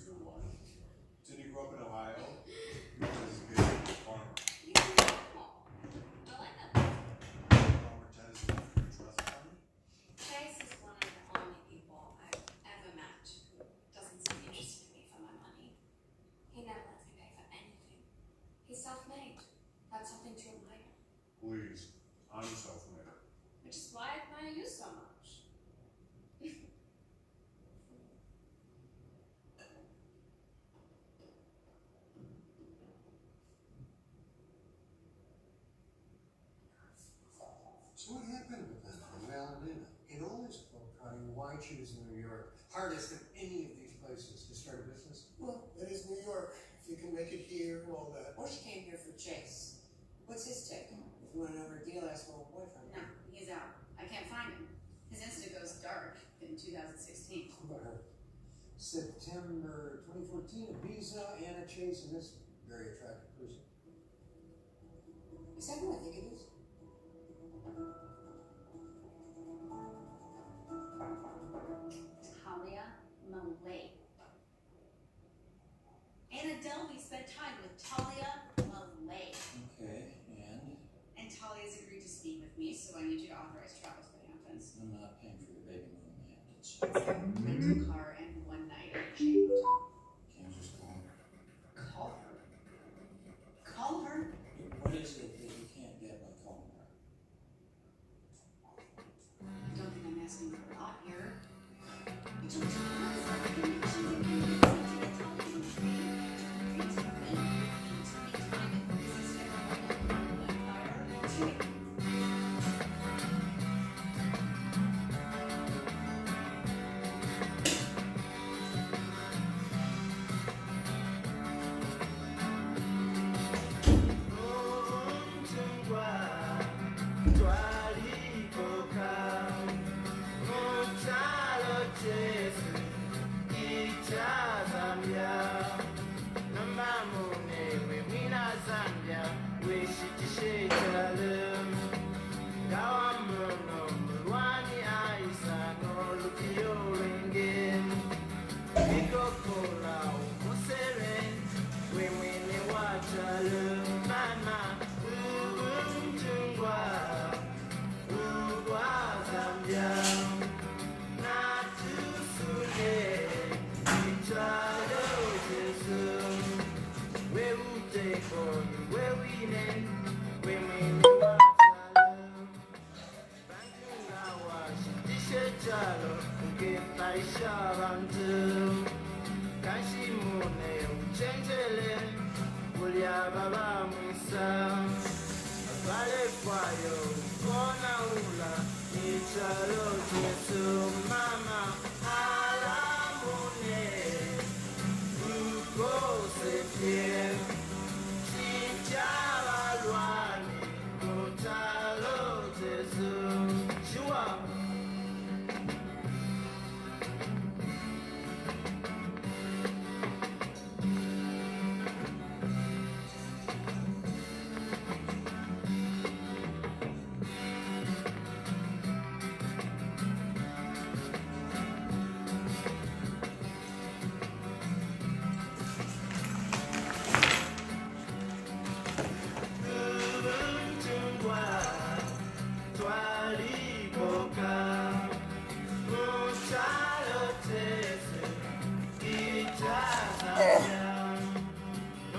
Did you grow up in Ohio? This is a good farmer. I like that. Farmer Ted is left for trust fund. Chase is one of the only people I've ever met who doesn't seem interested in me for my money. He never lets me pay for anything. He's self-made. That's something to admire. Please, I'm self-made. Which is why I admire you so much. So what happened with that in Valentina? In all this globetrotting, why choose New York? Hardest of any of these places to start a business? Well, it is New York. If you can make it here and all that. Or she came here for Chase. What's his take? If you want to know her deal, ask her old boyfriend. No, he's out. I can't find him. His Insta goes dark in 2016. How about her? September 2014, Ibiza, Anna Chase, and this very attractive person. Is that who I think it is? Talia Malay. Anna Delvey spent time with Talia Malay. Okay, and? And Talia's agreed to speak with me, so I need you to authorize travel to the Hamptons. I'm not paying for your baby moon in the Hamptons. It's a rental car and one night at a chain hotel. Can't you just call her? Call her. Call her. What is it that you can't get by calling her? I don't think I'm asking for a lot here. You told me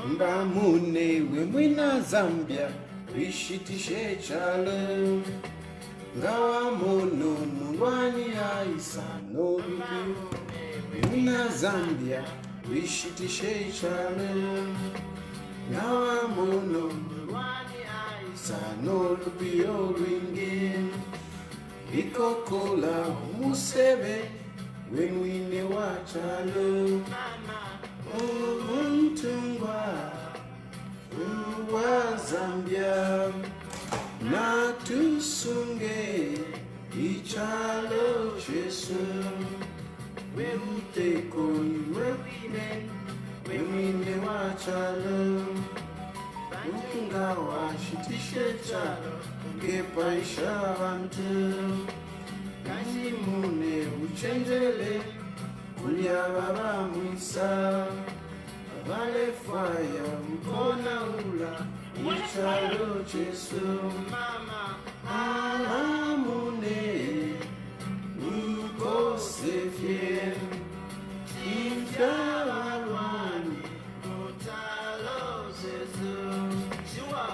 Mbamune wemwina Zambia wishitishe chalo ngawa mono mulwani aisa no wemwina Zambia wishitishe chalo ngawa mono mulwani aisa no lupio ringi ikokola musebe wemwine wachalo Untungwa uwa Zambia na tusunge ichalo Jesu wemtekoni wemine wachalo ungawa shitishe chalo ngepaisha bantu kashimune uchenjele Kulia baba mwisa chalo chesu mama alamune ukose fiel infrawarwani utalo chesu shiwa.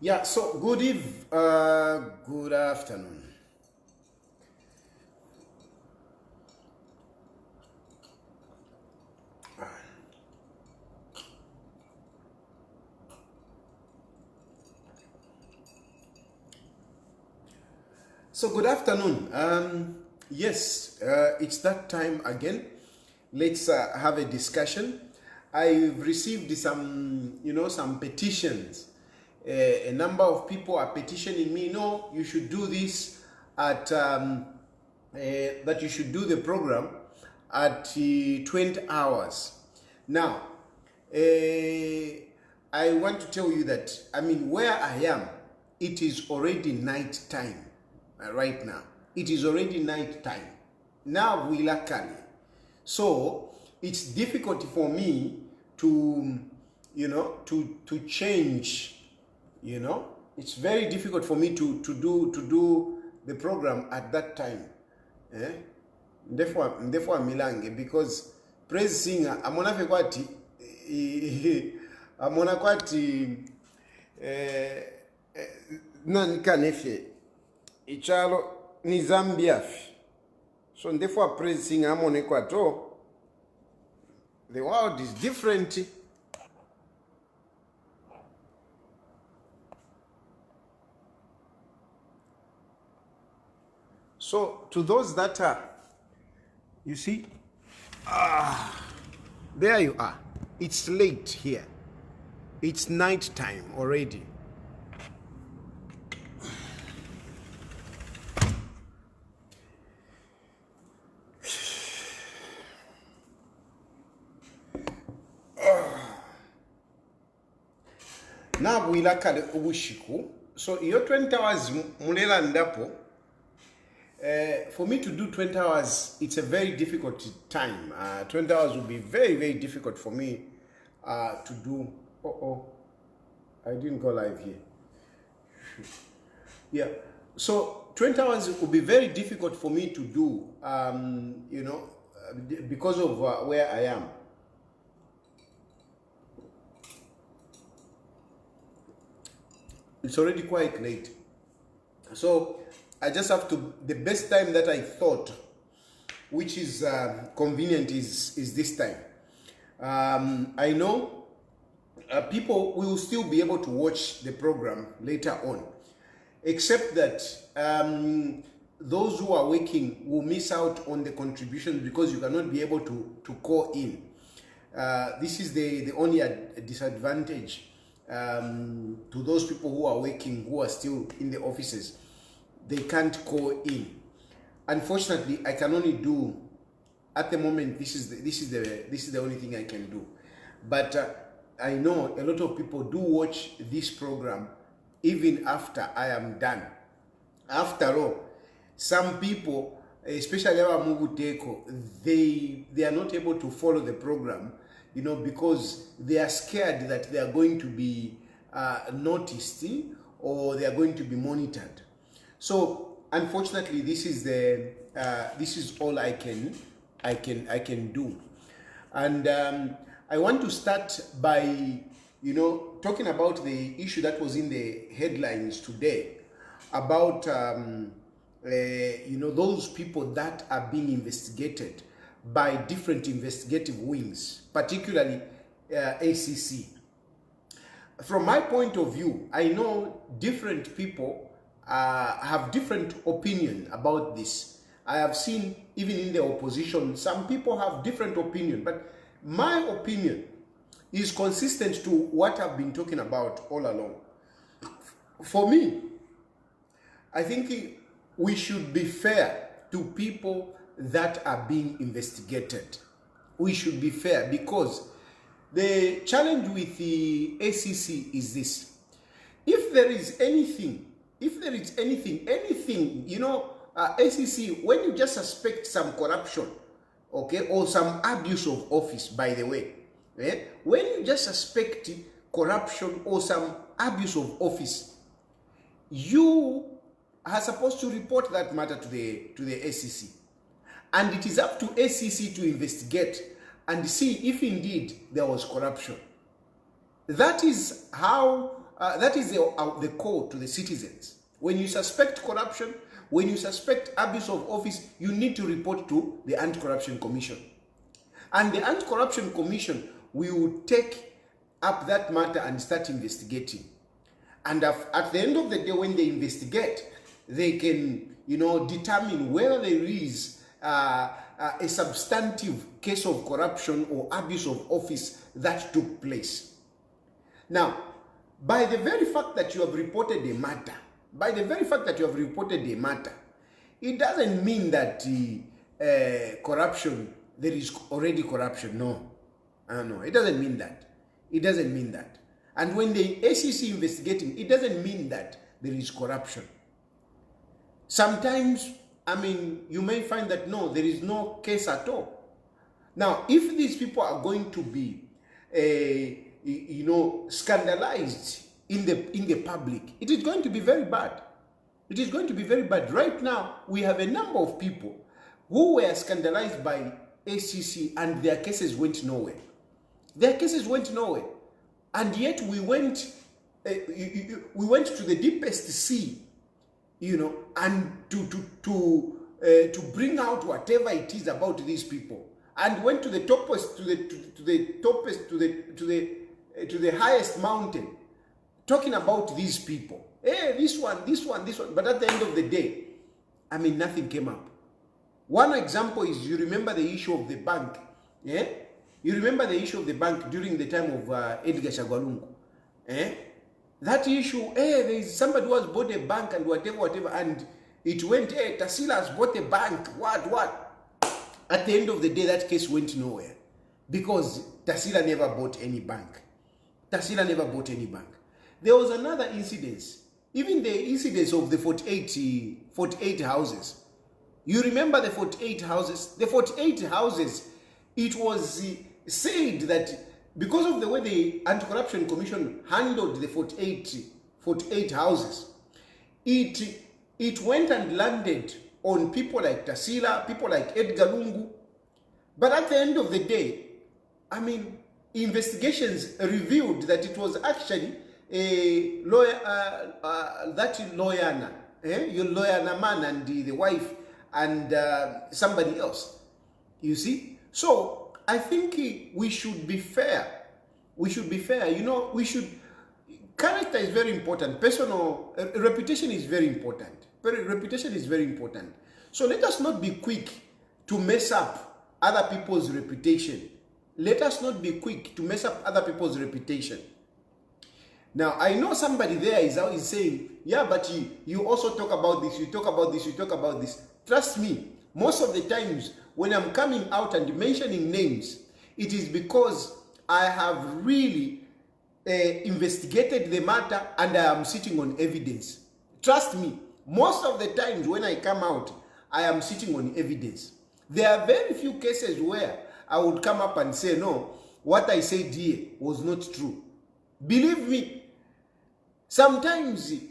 Yeah, so good afternoon. So good afternoon. Yes, it's that time again. Let's have a discussion. I've received some petitions. A number of people are petitioning me. No, you should do this at that you should do the program at 20 hours. Now, I want to tell you that where I am, it is already night time. Right now it is already night time now Wilakali, so it's difficult for me to to change. It's very difficult for me to do the program at that time. Therefore milange, because praise singer amona fekwati amona kwati nankanefye ichalo ni Zambia. So therefore praising amone kwato. The world is different. So to those that are, you see, there you are. It's late here. It's night time already. Now we like ubushiku. So your 20 hours mulela ndapo. For me to do 20 hours, it's a very difficult time. 20 hours will be very, very difficult for me to do. I didn't go live here. Yeah. So 20 hours will be very difficult for me to do, because of where I am. It's already quite late. So I just have to, the best time that I thought, which is convenient, is this time. I know people will still be able to watch the program later on, except that those who are working will miss out on the contributions because you cannot be able to call in. This is the only disadvantage to those people who are working, who are still in the offices. They can't call in. Unfortunately, I can only do, at the moment, this is the only thing I can do. But I know a lot of people do watch this program even after I am done. After all, some people, especially our Muguteko, they are not able to follow the program, because they are scared that they are going to be noticed or they are going to be monitored. So unfortunately, this is all I can do. And I want to start by talking about the issue that was in the headlines today about those people that are being investigated by different investigative wings, particularly ACC. From my point of view, I know different people have different opinion about this. I have seen even in the opposition, some people have different opinion, but my opinion is consistent to what I've been talking about all along. For me, I think we should be fair to people that are being investigated. We should be fair, because the challenge with the ACC is this. If there is anything, you know, ACC, when you just suspect some corruption, okay, or some abuse of office, by the way, when you just suspect corruption or some abuse of office, you are supposed to report that matter to the ACC. And it is up to ACC to investigate and see if indeed there was corruption. That is how, that is the call to the citizens. When you suspect corruption, when you suspect abuse of office, you need to report to the Anti-Corruption Commission. And the Anti-Corruption Commission will take up that matter and start investigating. And at the end of the day, when they investigate, they can, you know, determine whether there is a substantive case of corruption or abuse of office that took place. Now, by the very fact that you have reported a matter, it doesn't mean that corruption, there is already corruption. No, no, it doesn't mean that. It doesn't mean that. And when the ACC investigating, it doesn't mean that there is corruption. Sometimes, I mean, you may find that no, there is no case at all. Now, if these people are going to be, you know, scandalized in the public, it is going to be very bad. It is going to be very bad. Right now, we have a number of people who were scandalized by ACC and their cases went nowhere. Their cases went nowhere. And yet we went to the deepest sea, you know, and to bring out whatever it is about these people, and went to the topest, to the highest mountain, talking about these people. Hey, this one. But at the end of the day, I mean, nothing came up. One example is, you remember the issue of the bank, yeah? You remember the issue of the bank during the time of Edgar Chagwalungu, That issue, there is somebody who has bought a bank and whatever, and it went, Tasila has bought a bank, what? At the end of the day, that case went nowhere, because Tasila never bought any bank. There was another incident, even the incidents of the 48 houses. You remember the 48 houses? The 48 houses, it was said that because of the way the Anti-Corruption Commission handled the 48 houses, it went and landed on people like Tasila, people like Edgar Lungu. But at the end of the day, I mean, investigations revealed that it was actually a lawyer, that Loyana, your Loyana man and the wife and somebody else. You see? So I think we should be fair. You know, character is very important. Personal reputation is very important. So let us not be quick to mess up other people's reputation. Now, I know somebody there is saying, yeah, but you also talk about this, you talk about this. Trust me, most of the times when I'm coming out and mentioning names, it is because I have really investigated the matter and I am sitting on evidence. Trust me, most of the times when I come out, I am sitting on evidence. There are very few cases where I would come up and say, no, what I said here was not true. Believe me, sometimes it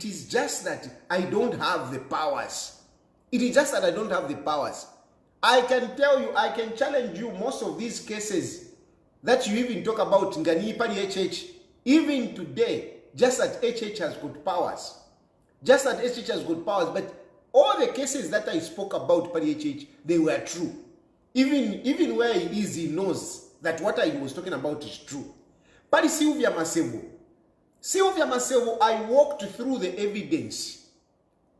is just that I don't have the powers. I can tell you, I can challenge you, most of these cases that you even talk about, HH, even today, just that HH has got powers. But all the cases that I spoke about Pari HH, they were true. Even where he is, he knows that what I was talking about is true. Pari Sylvia Masevo, I walked through the evidence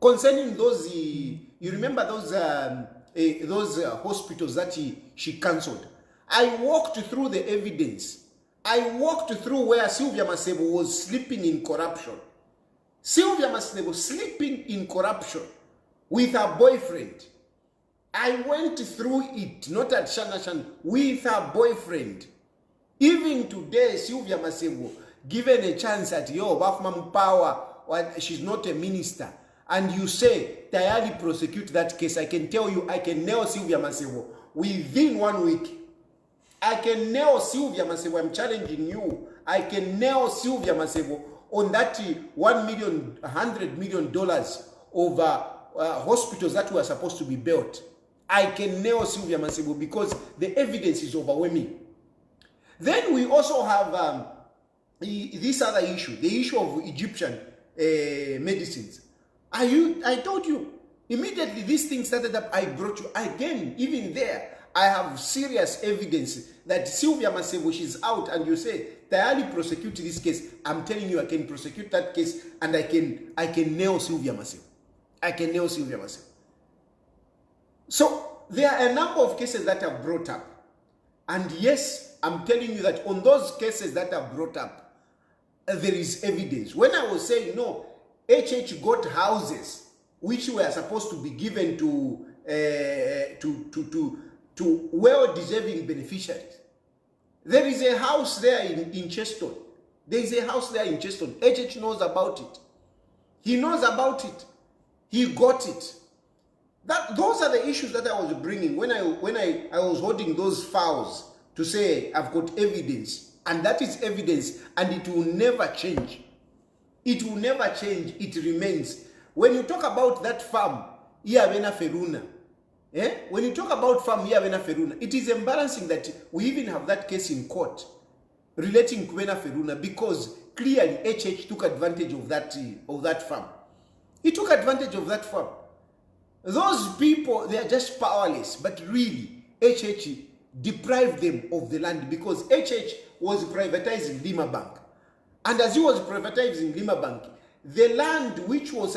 concerning those, you remember those hospitals that she cancelled. I walked through the evidence. I walked through where Sylvia Masevo was sleeping in corruption. Sylvia Masevo sleeping in corruption with her boyfriend. I went through it, not at Shanashan, with her boyfriend. Even today, Sylvia Masevo, given a chance at your Wafman power, she's not a minister, and you say, Tayali prosecute that case, I can tell you, I can nail Sylvia Masevo within 1 week. I can nail Sylvia Masevo, I'm challenging you. I can nail Sylvia Masevo on that $100 million over hospitals that were supposed to be built. I can nail Sylvia Masevo because the evidence is overwhelming. Then we also have this other issue, the issue of Egyptian medicines. I told you, immediately this thing started up, I brought you, again, even there, I have serious evidence that Sylvia Masevo, she's out, and you say, Tayali prosecute this case. I'm telling you, I can prosecute that case, and I can nail Sylvia Masevo. I can nail Sylvia Masevo. So there are a number of cases that are brought up. And yes, I'm telling you that on those cases that are brought up, there is evidence. When I was saying, no, HH got houses which were supposed to be given to well-deserving beneficiaries. There is a house there in Cheston. There is a house there in Cheston. HH knows about it. He knows about it. He got it. Those are the issues that I was bringing when I was holding those files to say I've got evidence, and that is evidence, and it will never change. It will never change. It remains. When you talk about that farm, Iavena Feruna, when you talk about farm Iavena Feruna, it is embarrassing that we even have that case in court relating to Vena Feruna, because clearly HH took advantage of that farm. He took advantage of that farm. Those people, they are just powerless, but really, HH deprived them of the land because HH was privatizing Lima Bank. And as he was privatizing Lima Bank, the land which was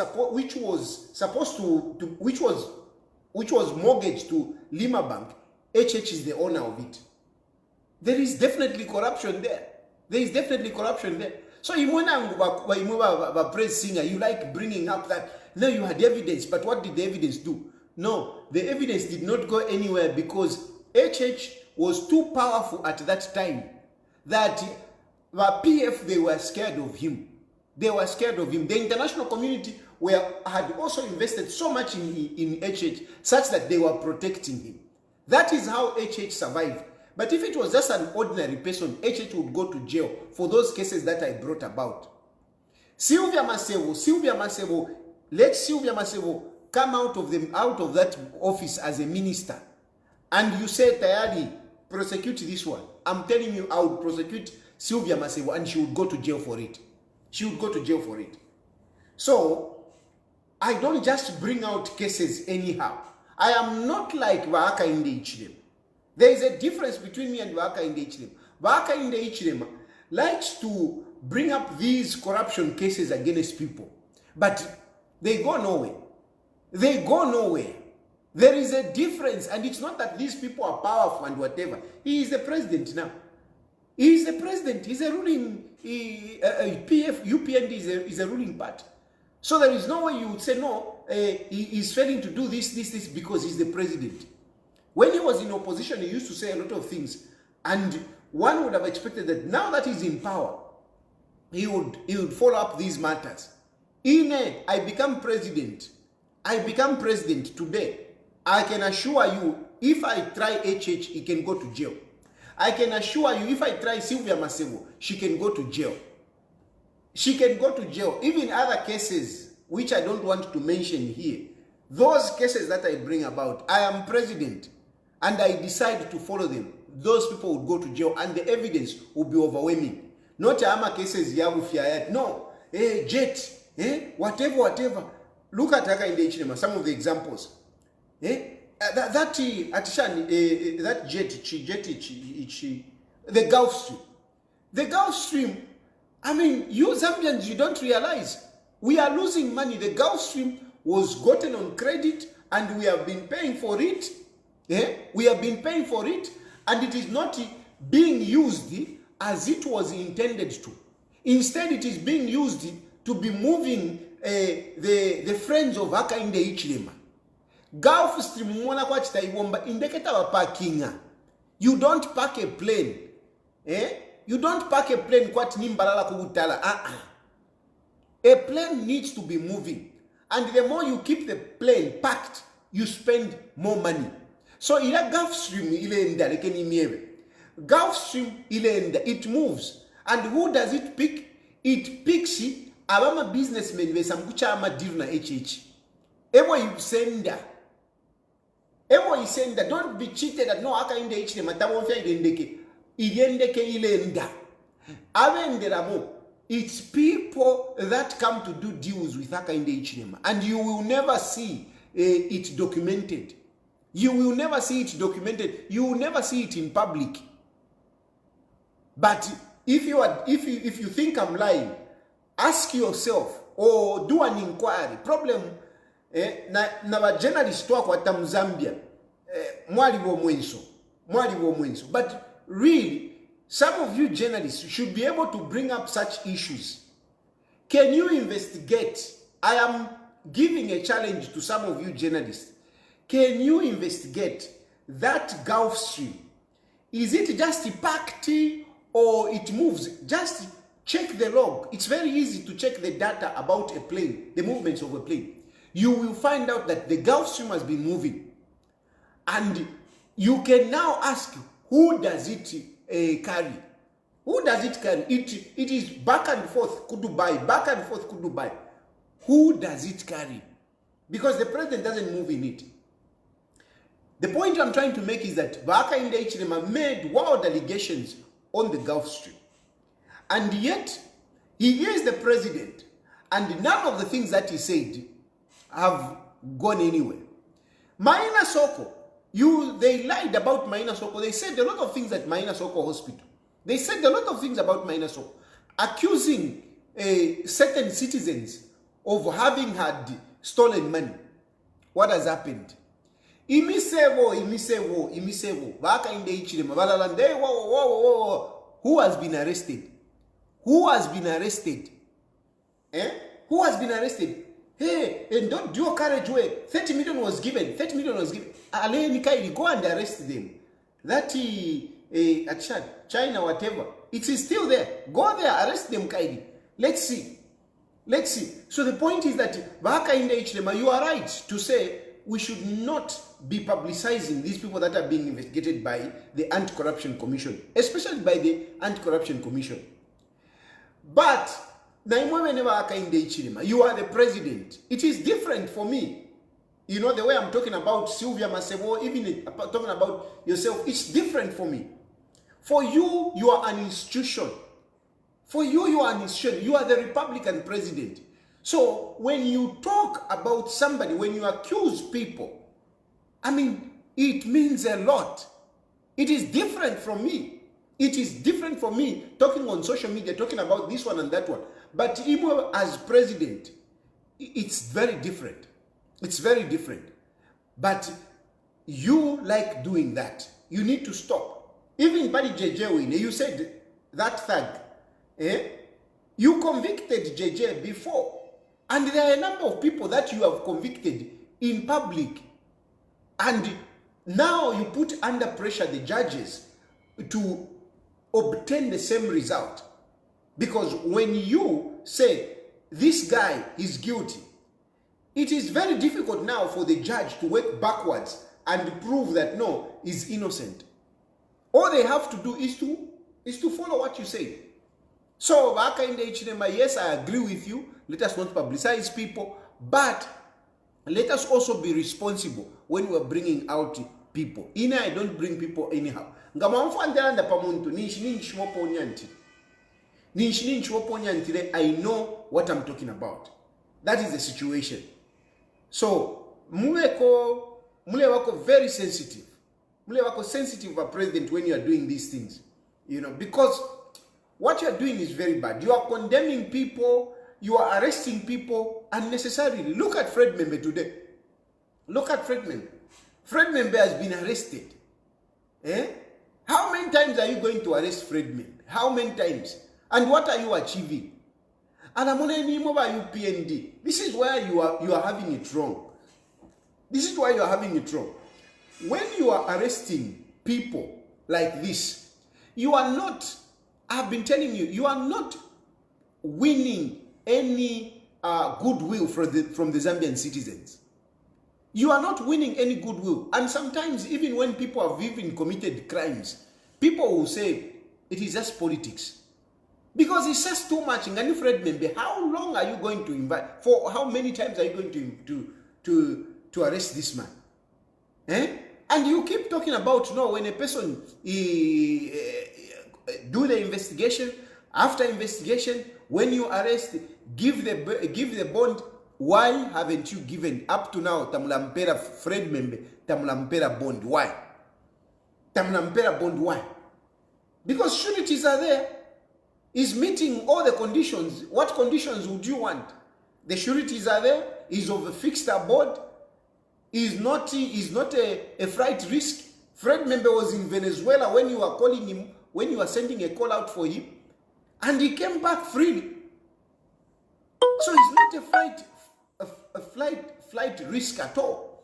mortgaged to Lima Bank, HH is the owner of it. There is definitely corruption there. There is definitely corruption there. So a praise singer, you like bringing up that, no, you had evidence, but what did the evidence do? No, the evidence did not go anywhere because HH was too powerful at that time that the PF, they were scared of him. They were scared of him. The international community had also invested so much in HH such that they were protecting him. That is how HH survived. But if it was just an ordinary person, HH would go to jail for those cases that I brought about. Sylvia Masevo, let Sylvia Masevo come out of that office as a minister. And you say, Tayali, prosecute this one. I'm telling you, I would prosecute Sylvia Masevo and she would go to jail for it. She would go to jail for it. So, I don't just bring out cases anyhow. I am not like Hakainde Hichilema. There is a difference between me and Hakainde Hichilema. Hakainde Hichilema likes to bring up these corruption cases against people. But they go nowhere. They go nowhere. There is a difference, and it's not that these people are powerful and whatever. He is the president now. He is the president. He's a ruling, UPND is a ruling party. So there is no way you would say, no, he is failing to do this because he's the president. When he was in opposition, he used to say a lot of things. And one would have expected that now that he's in power, he would follow up these matters. I become president. I become president today. I can assure you, if I try HH, he can go to jail. I can assure you, if I try Sylvia Masevo, she can go to jail. She can go to jail. Even other cases, which I don't want to mention here, those cases that I bring about, I am president, and I decide to follow them. Those people would go to jail, and the evidence will be overwhelming. Not Ama cases, no, jet, whatever. look at Hakainde Hichilema, some of the examples. That jet, the Gulf Stream. The Gulf Stream, I mean, you Zambians, you don't realize. We are losing money. The Gulf Stream was gotten on credit and we have been paying for it. We have been paying for it and it is not being used as it was intended to. Instead, it is being used to be moving the friends of Hakainde Hichilema. Gulf Stream, mwana kwa chitaiwomba, indeketa wa parkinga. You don't park a plane. You don't park a plane kwa tinimbalala kubutala. A plane needs to be moving. And the more you keep the plane packed, you spend more money. So ila Gulf Stream ile enda lekeni miewe. Gulf Stream ile enda, it moves. And who does it pick? It picks abama businessmen vesa mkucha ama deal na HH. Emo you sender. Don't be cheated that no Hakainde Hichilema tabonfya ilendeke. Ilendeke ile enda. Avenderamo. It's people that come to do deals with Hakainde Hichilema, and you will never see it documented. You will never see it documented. You will never see it in public. But if you think I'm lying, ask yourself or do an inquiry. Problem na ba journalist wako ata Mzambia mwali wo mwenso. But really, some of you journalists should be able to bring up such issues. Can you investigate? I am giving a challenge to some of you journalists. Can you investigate that Gulf Stream? Is it just packed or it moves? Just check the log. It's very easy to check the data about a plane, the movements of a plane. You will find out that the Gulf Stream has been moving. And you can now ask, who does it carry? Who does it carry? It is back and forth, Dubai, back and forth, Dubai. Who does it carry? Because the president doesn't move in it. The point I'm trying to make is that Hakainde Hichilema made wild allegations on the Gulf Stream. And yet, he is the president. And none of the things that he said have gone anywhere. Maina Soko, they lied about Maina Soko. They said a lot of things at Maina Soko Hospital. They said a lot of things about Maina Soko, accusing certain citizens of having had stolen money. What has happened? Imisevo. Hakainde Hichilema, Balalande, who has been arrested? Who has been arrested? Who has been arrested? Hey, and don't do your carriage way. 30 million was given. 30 million was given. Ale Nikaili, go and arrest them. That at Chad, China, whatever. It is still there. Go there, arrest them, Kaili. Let's see. So the point is that Hakainde Hichilema, you are right to say we should not be publicizing these people that are being investigated by the Anti-Corruption Commission, especially by the Anti-Corruption Commission. But you are the president. It is different for me. You know, the way I'm talking about Sylvia Masebo, even talking about yourself, it's different for me. For you, you are an institution. For you, you are an institution. You are the Republican president. So when you talk about somebody, when you accuse people, I mean, it means a lot. It is different from me. It is different from me talking on social media, talking about this one and that one. But even as president, it's very different. It's very different. But you like doing that. You need to stop. Even Badi JJ, you said that thug. You convicted JJ before. And there are a number of people that you have convicted in public. And now you put under pressure the judges to obtain the same result. Because when you say this guy is guilty, it is very difficult now for the judge to work backwards and prove that no, he's innocent. All they have to do is to follow what you say. So Hakainde Hichilema, yes, I agree with you. Let us not publicize people, but let us also be responsible when we are bringing out people. I don't bring people anyhow. I know what I'm talking about. That is the situation. So mule wako very sensitive. Mule wako sensitive a president when you are doing these things. Because what you are doing is very bad. You are condemning people, you are arresting people unnecessarily. Look at Fred Membe today. Look at Fred Membe. Fred Membe has been arrested. How many times are you going to arrest Fred Membe? How many times? And what are you achieving? And I'm only UPND. This is where you are having it wrong. This is why you are having it wrong. When you are arresting people like this, you are not, I've been telling you, you are not winning any goodwill from the Zambian citizens. You are not winning any goodwill. And sometimes, even when people have even committed crimes, people will say, it is just politics. Because it says too much. And Fred Membe, how long are you going to invite? For how many times are you going to arrest this man? And you keep talking about, no, when a person do the investigation, after investigation, when you arrest, give the bond. Why haven't you given up to now Tamulampera Fred Membe, Tamulampera bond? Why? Tamulampera bond, why? Because sureties are there. Is meeting all the conditions. What conditions would you want? The sureties are there. Is of a fixed abode. Is not a flight risk. Fred Membe was in Venezuela when you were calling him, when you were sending a call out for him, and he came back freely. So it's not a flight risk at all.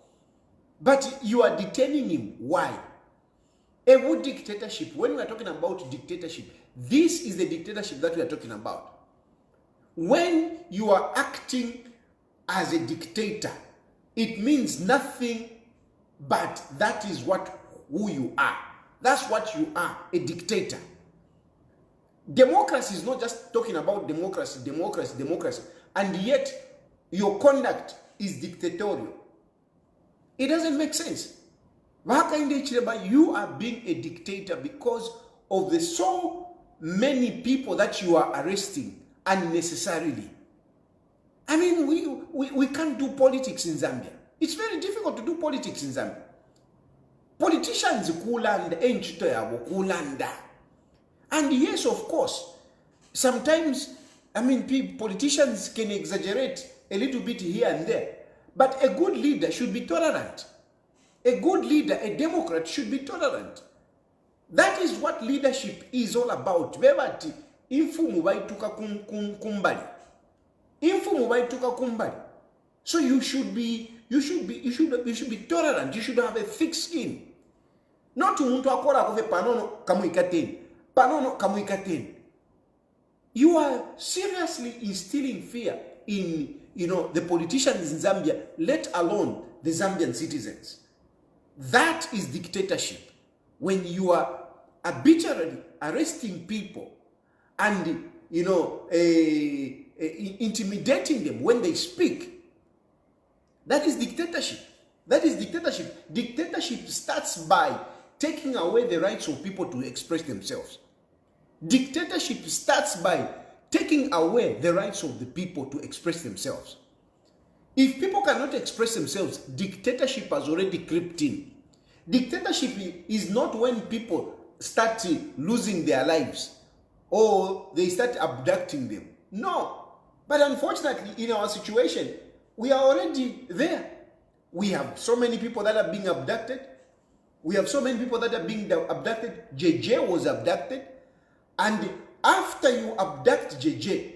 But you are detaining him. Why? A good dictatorship. When we are talking about dictatorship, this is the dictatorship that we are talking about. When you are acting as a dictator, it means nothing but that is who you are. That's what you are, a dictator. Democracy is not just talking about democracy, and yet your conduct is dictatorial. It doesn't make sense. Hakainde Hichilema, you are being a dictator because of the so many people that you are arresting unnecessarily. I mean, we can't do politics in Zambia. It's very difficult to do politics in Zambia. Politicians kulanda, enchito yabo kulanda. And yes, of course, sometimes, I mean, politicians can exaggerate a little bit here and there. But a good leader should be tolerant. A good leader, a Democrat, should be tolerant. That is what leadership is all about. Bebati infumu baituka kumbali. Infumu baituka kumbali. So you should be tolerant. You should have a thick skin. Not umuntu akora kove panono kamuikateni. Panono kamuikateni. You are seriously instilling fear in the politicians in Zambia, let alone the Zambian citizens. That is dictatorship. When you are arbitrarily arresting people and intimidating them when they speak, that is dictatorship. That is dictatorship. Dictatorship starts by taking away the rights of people to express themselves. Dictatorship starts by taking away the rights of the people to express themselves. If people cannot express themselves, dictatorship has already crept in. Dictatorship is not when people start losing their lives or they start abducting them. No. But unfortunately, in our situation, we are already there. We have so many people that are being abducted. We have so many people that are being abducted. JJ was abducted. And after you abduct JJ,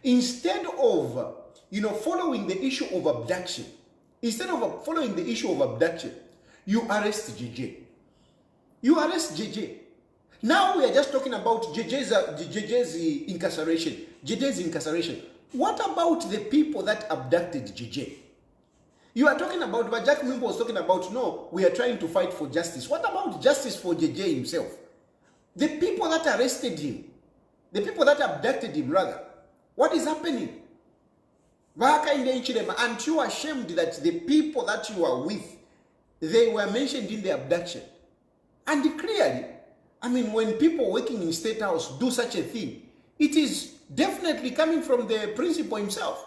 instead of following the issue of abduction, you arrest JJ. You arrest JJ. Now we are just talking about JJ's incarceration. What about the people that abducted JJ? You are talking about, but Jack Mimbo was talking about, no, we are trying to fight for justice. What about justice for JJ himself? The people that arrested him, the people that abducted him, rather, what is happening? Hakainde Hichilema, aren't you ashamed that the people that you are with, they were mentioned in the abduction? And clearly, I mean, when people working in State House do such a thing, it is definitely coming from the principal himself.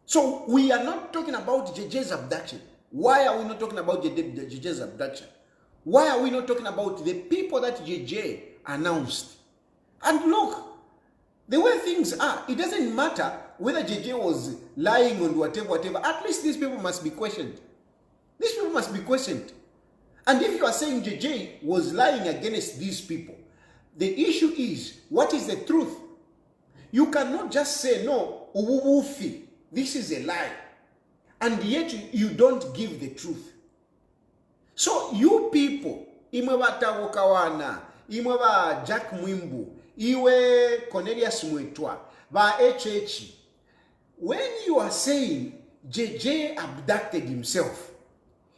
So we are not talking about JJ's abduction. Why are we not talking about JJ's abduction? Why are we not talking about the people that JJ announced? And look, the way things are, it doesn't matter whether JJ was lying on whatever. At least these people must be questioned. These people must be questioned. And if you are saying JJ was lying against these people, the issue is, what is the truth? You cannot just say, no, uwufi, this is a lie. And yet you don't give the truth. So you people, imwe batawo kawana, imwe ba Jack Mwimbu, iwe Cornelius Mwetwa, ba HH, when you are saying JJ abducted himself,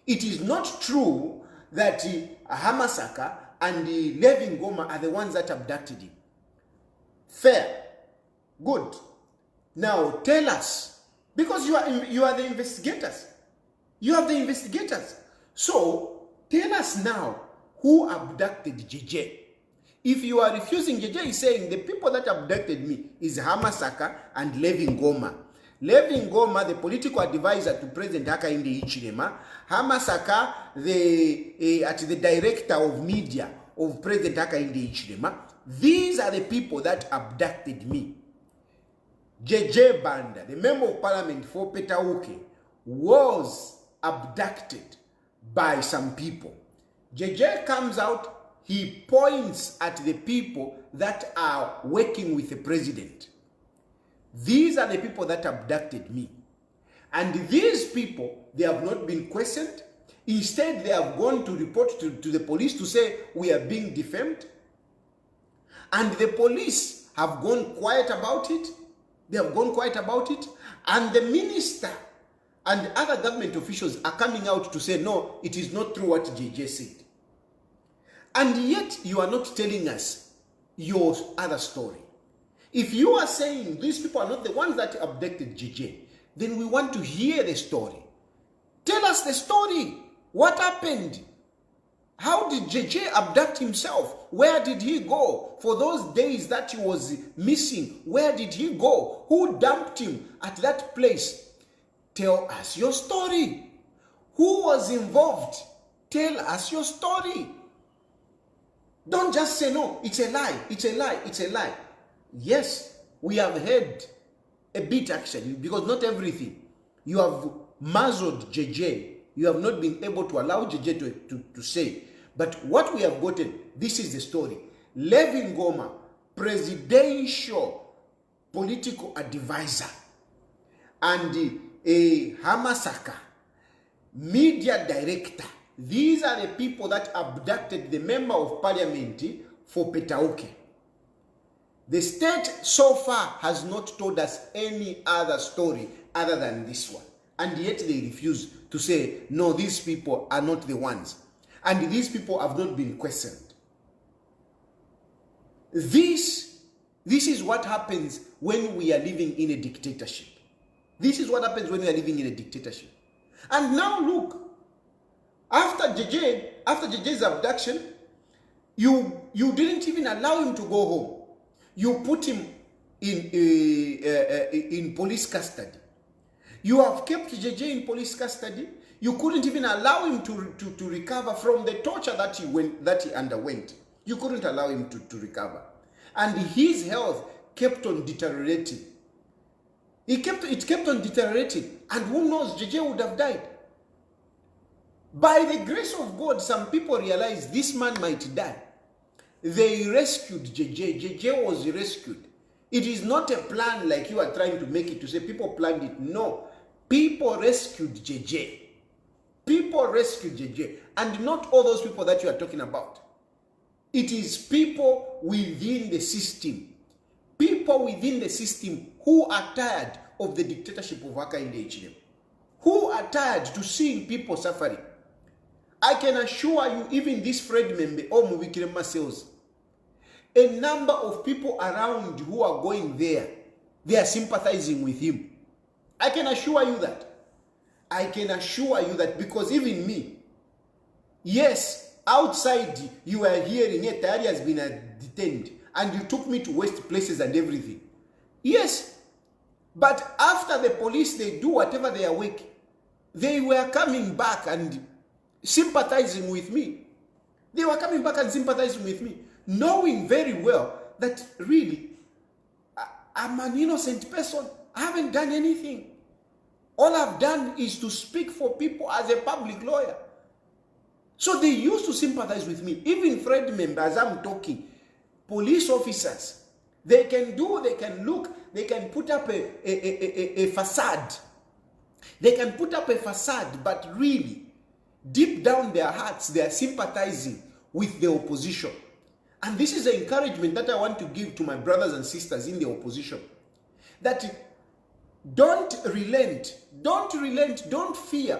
it is not true that Hamasaka and Levi Ngoma are the ones that abducted him. Fair. Good. Now tell us, because you are the investigators. You are the investigators. So tell us now who abducted JJ. If you are refusing, JJ is saying the people that abducted me is Hamasaka and Levi Ngoma. Levi Ngoma, the political advisor to President Hakainde Hichilema. Hamasaka, the director of media of President Hakainde Hichilema. These are the people that abducted me. JJ Banda, the member of parliament for Petauke, was abducted by some people. JJ comes out, he points at the people that are working with the president. These are the people that abducted me. And these people, they have not been questioned. Instead, they have gone to report to the police to say, we are being defamed. And the police have gone quiet about it. They have gone quiet about it. And the minister and other government officials are coming out to say, no, it is not true what JJ said. And yet, you are not telling us your other story. If you are saying these people are not the ones that abducted JJ, then we want to hear the story. Tell us the story. What happened? How did JJ abduct himself? Where did he go? For those days that he was missing, where did he go? Who dumped him at that place? Tell us your story. Who was involved? Tell us your story. Don't just say, no, it's a lie, it's a lie, it's a lie. Yes, we have heard a bit actually, because not everything. You have muzzled JJ. You have not been able to allow JJ to say. But what we have gotten, this is the story. Levi Ngoma, presidential political advisor, and a Hamasaka, media director. These are the people that abducted the member of parliament for Petauke. The state so far has not told us any other story other than this one. And yet they refuse to say, no, these people are not the ones. And these people have not been questioned. This is what happens when we are living in a dictatorship. This is what happens when we are living in a dictatorship. And now look, after JJ's abduction, you didn't even allow him to go home. You put him in police custody. You have kept JJ in police custody. You couldn't even allow him to recover from the torture that he underwent. You couldn't allow him to recover. And his health kept on deteriorating. It kept on deteriorating. And who knows, JJ would have died. By the grace of God, some people realized this man might die. They rescued JJ. JJ was rescued. It is not a plan like you are trying to make it to say people planned it. No. People rescued JJ. People rescued JJ. And not all those people that you are talking about. It is people within the system. People within the system who are tired of the dictatorship of Hakainde Hichilema. Who are tired to seeing people suffering. I can assure you, even this Fred Membe or Hichilema sales, a number of people around who are going there, they are sympathizing with him. I can assure you that. I can assure you that, because even me, yes, outside you are hearing, yeah, Tayali has been detained, and you took me to waste places and everything. Yes, But after the police, they do whatever they are working, they were coming back and sympathizing with me. They were coming back and sympathizing with me, knowing very well that really, I'm an innocent person. I haven't done anything. All I've done is to speak for people as a public lawyer. So they used to sympathize with me. Even Fred members, I'm talking, police officers, they can look, they can put up a facade. They can put up a facade, but really, deep down their hearts, they are sympathizing with the opposition. And this is the encouragement that I want to give to my brothers and sisters in the opposition. That don't relent, don't fear.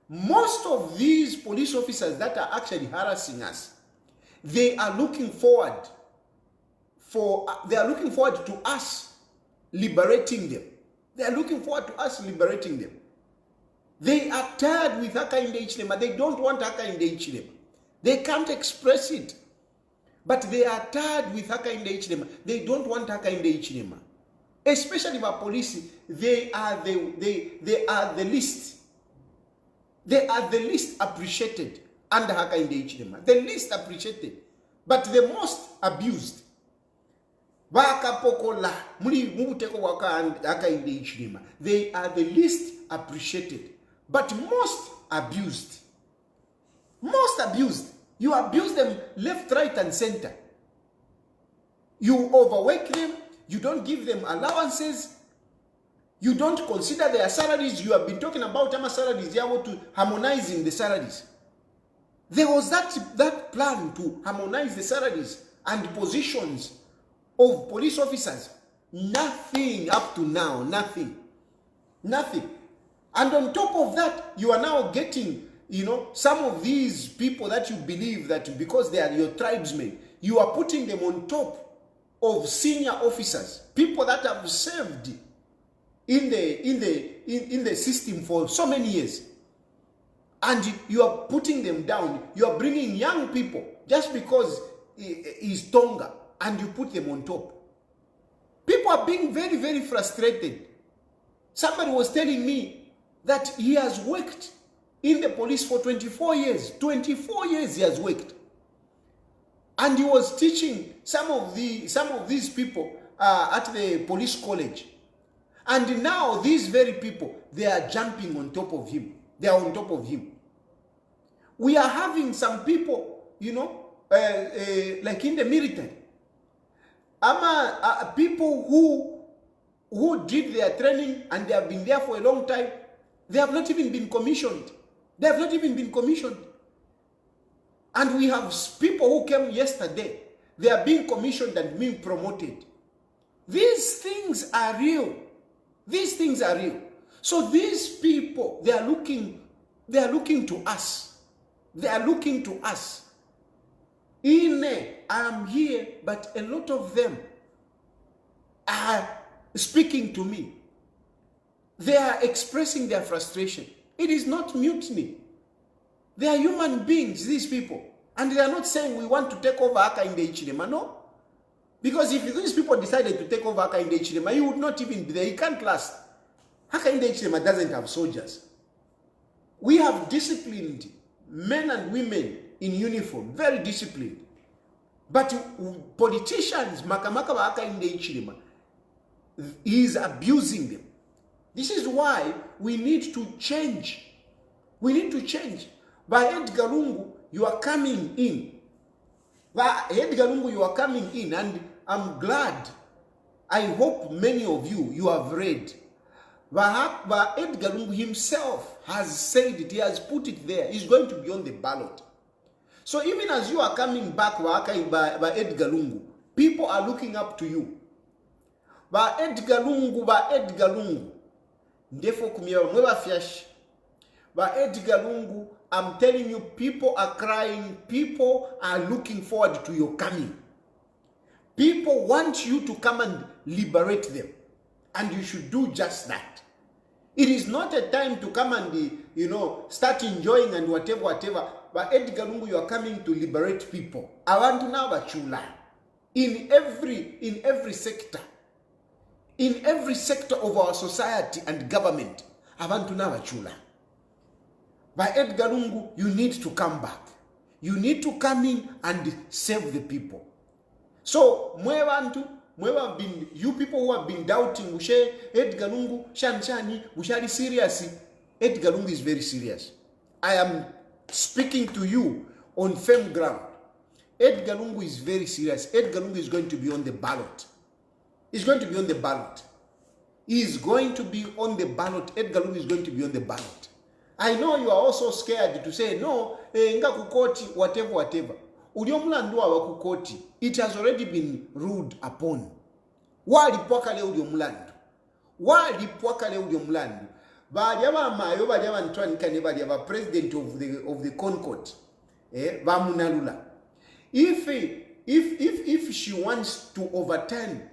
Most of these police officers that are actually harassing us, they are looking forward to us liberating them. They are looking forward to us liberating them. They are tired with Hakainde Hichilema. They don't want Hakainde Hichilema. They can't express it. But they are tired with Hakainde Hichilema. They don't want Hakainde Hichilema. Especially our police, they are the least. They are the least appreciated under Hakainde Hichilema. The least appreciated, but the most abused. They are the least appreciated, but most abused. Most abused. You abuse them left, right, and center. You overwork them. You don't give them allowances. You don't consider their salaries. You have been talking about how salaries, they are to harmonizing the salaries. There was that plan to harmonize the salaries and positions of police officers. Nothing up to now, nothing. Nothing. And on top of that, you are now getting, some of these people that you believe that because they are your tribesmen, you are putting them on top of senior officers, people that have served in the system for so many years. And you are putting them down. You are bringing young people just because he's Tonga, and you put them on top. People are being very, very frustrated. Somebody was telling me that he has worked in the police for 24 years. 24 years he has worked. And he was teaching some of these people at the police college. And now these very people, they are jumping on top of him. They are on top of him. We are having some people, like in the military. People who did their training and they have been there for a long time, they have not even been commissioned. They have not even been commissioned. And we have people who came yesterday. They are being commissioned and being promoted. These things are real. These things are real. So these people, they are looking to us. They are looking to us. I'm here, but a lot of them are speaking to me. They are expressing their frustration. It is not mutiny. They are human beings, these people. And they are not saying we want to take over Hakainde Hichilema, no. Because if these people decided to take over Hakainde Hichilema, he would not even be there. He can't last. Hakainde Hichilema doesn't have soldiers. We have disciplined men and women in uniform, very disciplined. But politicians, Makamaka Hakainde Hichilema, he is abusing them. This is why we need to change. We need to change. By Edgar Lungu, you are coming in. By Edgar Lungu, you are coming in, and I'm glad. I hope many of you have read. By Edgar Lungu himself has said it. He has put it there. He's going to be on the ballot. So even as you are coming back by Edgar Lungu, people are looking up to you. By Edgar Lungu. Ndefo kumira mweba fiash. By Edgar Lungu, I'm telling you, people are crying. People are looking forward to your coming. People want you to come and liberate them. And you should do just that. It is not a time to come and, start enjoying and whatever. But Edgar Lungu, you are coming to liberate people. I want to know about Chula. In every sector. in every sector of our society and government. Abantu n'abachula. By Edgar Lungu, you need to come back. You need to come in and save the people. So, you people who have been doubting, Ushe, Edgar Lungu, Shanchani, Ushari seriously, Edgar Lungu is very serious. I am speaking to you on firm ground. Edgar Lungu is very serious. Edgar Lungu is going to be on the ballot. He's going to be on the ballot. He is going to be on the ballot. Edgar Lungu is going to be on the ballot. I know you are also scared to say, no, nga kukoti, whatever. Uliomulandu wa kukoti, it has already been ruled upon. Walipwaka leo uliomulandu. Bajaba mayo bajaba ntwani kane bajaba president of the Concord. Bamunalula. If she wants to overturn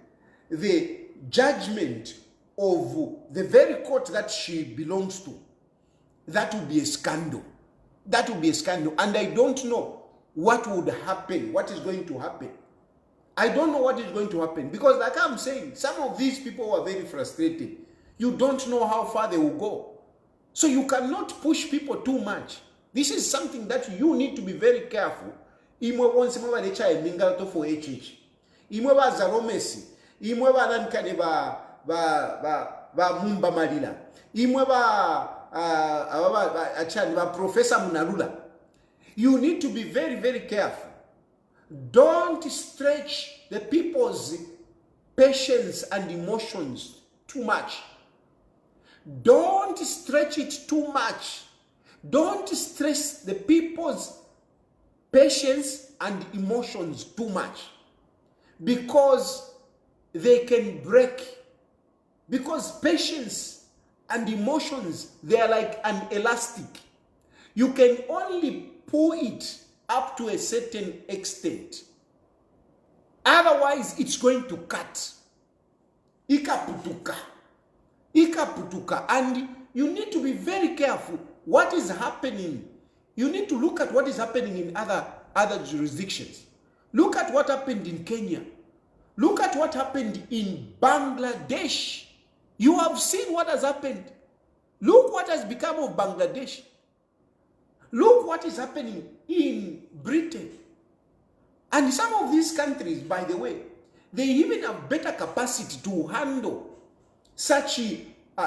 the judgment of the very court that she belongs to, that would be a scandal. And I don't know what would happen, what is going to happen. I don't know what is going to happen. Because like I'm saying, some of these people are very frustrated. You don't know how far they will go. So you cannot push people too much. This is something that you need to be very careful. Imwe once mwa lecha eminga to for HH. Imwe ba zaromesi. Imwe ba nankane ba mumba malila. Imwe ba Professor Munalula. You need to be very, very careful. Don't stretch the people's patience and emotions too much. Don't stretch it too much. Don't stress the people's patience and emotions too much, because they can break. Because patience and emotions, they are like an elastic. You can only pull it up to a certain extent. Otherwise, it's going to cut. Ikaputuka. And you need to be very careful what is happening. You need to look at what is happening in other jurisdictions. Look at what happened in Kenya. Look at what happened in Bangladesh. You have seen what has happened. Look what has become of Bangladesh. Look what is happening in Britain. And some of these countries, by the way, they even have better capacity to handle such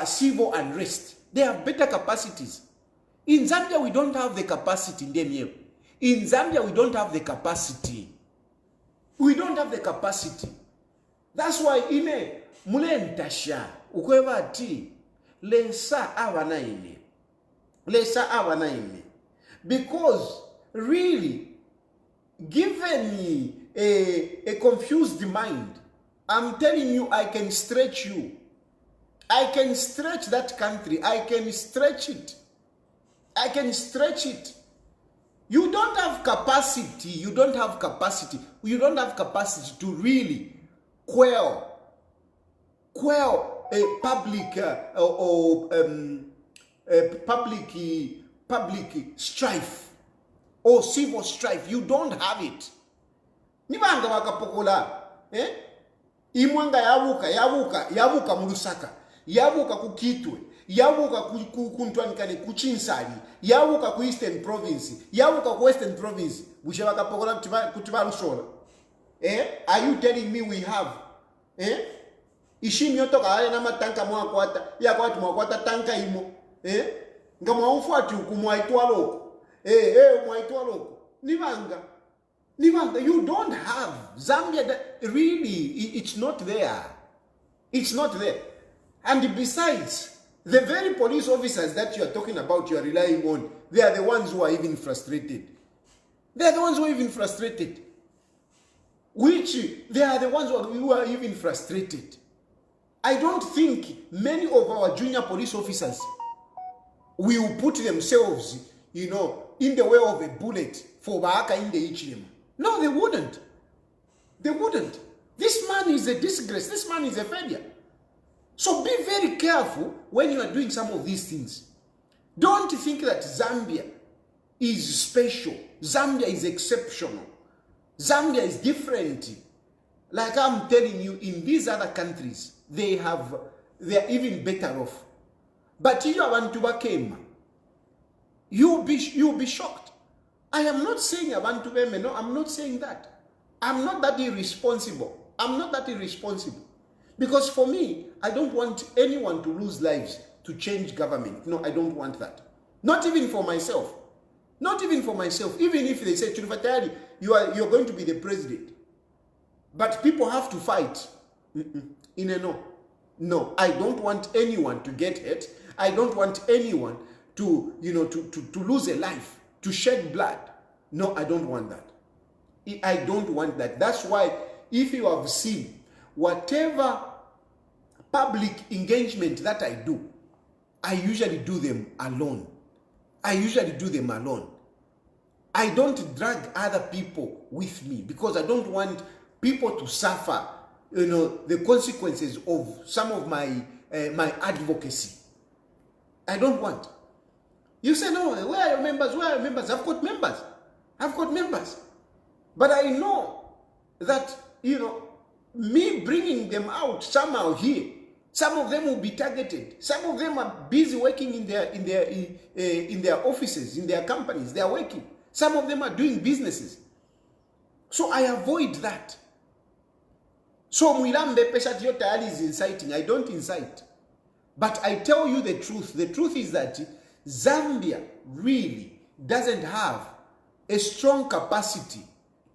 civil unrest. They have better capacities. In Zambia, we don't have the capacity. In Zambia, we don't have the capacity. We don't have the capacity. That's why mulentasha ukweva ati lesa abanaime. Because really, given a confused mind, I'm telling you, I can stretch you. I can stretch that country. I can stretch it. You don't have capacity. You don't have capacity to really quell a public strife or civil strife. You don't have it. Nibanga wakapokola, imwanga yabuka mulusaka, yabuka kukitwe, yabuka kuntwanikane kuchinsali, yabuka ku Eastern Province, yabuka ku Western Province, bushe wakapokola kutibalushola. Are you telling me we have? Ishimi yotoka haya na matanka mwakwata, ya kwa mwakwata tanka imo. Nga mwaufati kumwaitwa loko. Mwaitwa loko. Nibanga, you don't have. Zambia, really, it's not there. It's not there. And besides, the very police officers that you are talking about, you are relying on, they are the ones who are even frustrated. They are the ones who are even frustrated. They are the ones who are even frustrated. I don't think many of our junior police officers will put themselves, in the way of a bullet for Hakainde Hichilema. No, they wouldn't. They wouldn't. This man is a disgrace. This man is a failure. So be very careful when you are doing some of these things. Don't think that Zambia is special. Zambia is exceptional. Zambia is different. Like I'm telling you, in these other countries, they are even better off. But you abantu bakema, you'll be shocked. I am not saying abantu beme, no, I'm not saying that. I'm not that irresponsible. I'm not that irresponsible. Because for me, I don't want anyone to lose lives to change government. No, I don't want that. Not even for myself. Not even for myself. Even if they say, Chilufya Tayali, you're going to be the president. But people have to fight. In a no. No, I don't want anyone to get hurt. I don't want anyone to, to lose a life, to shed blood. No, I don't want that. I don't want that. That's why if you have seen whatever public engagement that I do, I usually do them alone. I usually do them alone. I don't drag other people with me because I don't want people to suffer, the consequences of some of my advocacy. I don't want. You say, no, where are your members? Where are your members? I've got members. I've got members. But I know that, me bringing them out somehow here, some of them will be targeted. Some of them are busy working in their offices, in their companies. They are working. Some of them are doing businesses. So I avoid that. So Mwilambe Peshatio Tayali is inciting. I don't incite. But I tell you the truth. The truth is that Zambia really doesn't have a strong capacity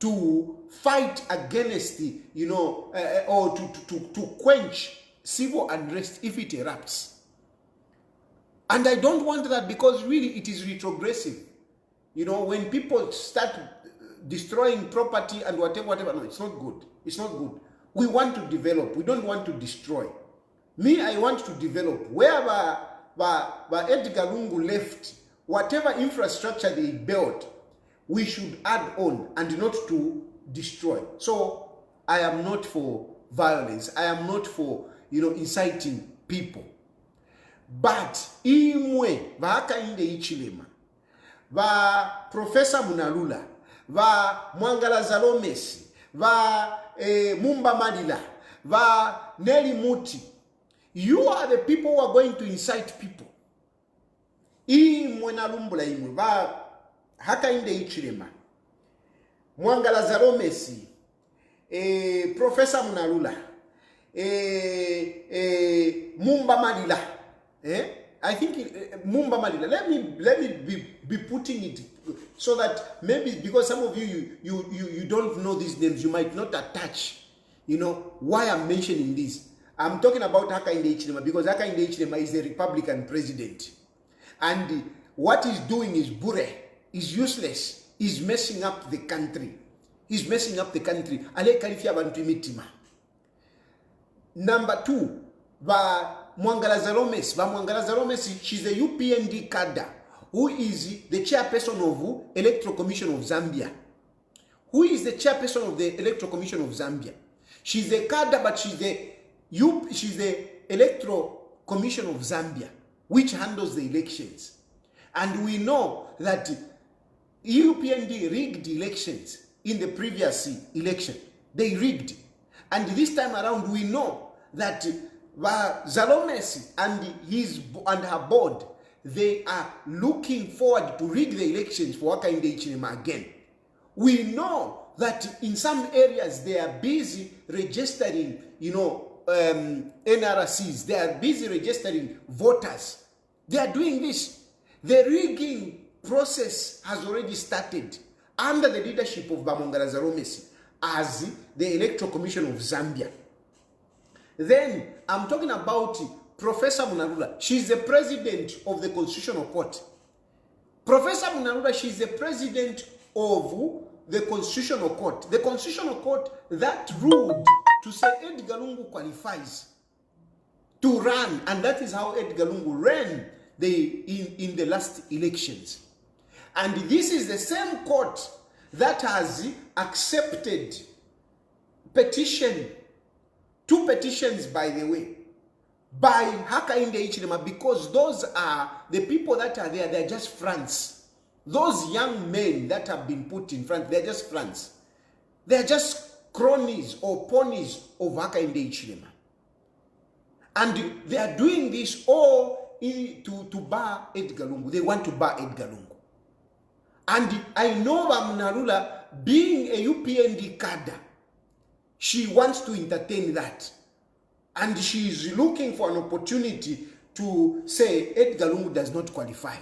to fight against the, or to quench civil unrest if it erupts. And I don't want that because really it is retrogressive. When people start destroying property and whatever, no, it's not good. It's not good. We want to develop. We don't want to destroy. Me, I want to develop. Wherever Edgar Lungu left, whatever infrastructure they built, we should add on and not to destroy. So I am not for violence. I am not for, inciting people. But imwe va Hakainde Hichilema, va Professor Munalula, va Mwangala Zalomesi, va Mumba Madila, va Nelly Muti, you are the people who are going to incite people. Imwe nalumbula imwe va Hakainde Hichilema, Mwangala Zalomesi, Professor Munalula, Mumba Madila. I think Mumba Madila. Let me be putting it so that maybe because some of you don't know these names, you might not attach, why I'm mentioning this. I'm talking about Hakainde Hichilema because Hakainde Hichilema is the Republican president, and what he's doing is bure, is useless, is messing up the country. He's messing up the country. Ale Chilufya bantu imitima. Number 2, va Mwangala Zalomesi, she's a UPND cadre who is the chairperson of Electoral Commission of Zambia. Who is the chairperson of the Electoral Commission of Zambia? She's a cadre, but she's the Electoral Commission of Zambia, which handles the elections. And we know that UPND rigged elections in the previous election. They rigged. And this time around, we know that Zalomesi and her board, they are looking forward to rig the elections for Hakainde Hichilema again. We know that in some areas they are busy registering, NRCs. They are busy registering voters. They are doing this. The rigging process has already started under the leadership of Mwangala Zalomesi as the Electoral Commission of Zambia. Then I'm talking about Professor Munalula. She's the president of the Constitutional Court. Professor Munalula, she's the president of the Constitutional Court. The Constitutional Court that ruled to say Edgar Lungu qualifies to run, and that is how Edgar Lungu ran in the last elections. And this is the same court that has accepted two petitions, by the way, by Hakainde Hichilema, because those are the people that are there. They're just fronts. Those young men that have been put in front, they're just fronts. They're just cronies or ponies of Hakainde Hichilema. And they are doing this all to bar Edgar Lungu. They want to bar Edgar Lungu. And I know Mnarula, being a UPND cadre, she wants to entertain that. And she is looking for an opportunity to say Edgar Lungu does not qualify.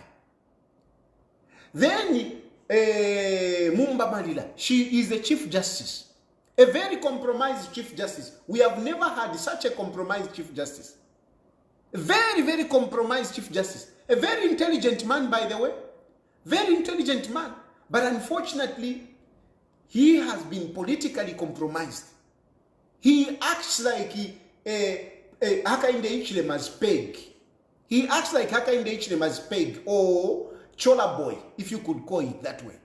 Then Mumba Malila, she is the Chief Justice. A very compromised Chief Justice. We have never had such a compromised Chief Justice. A very, very compromised Chief Justice. A very intelligent man, by the way. Very intelligent man. But unfortunately, he has been politically compromised. He acts like Hakainde Hichilema's peg. He acts like Hakainde Hichilema's peg, or Chola boy, if you could call it that way.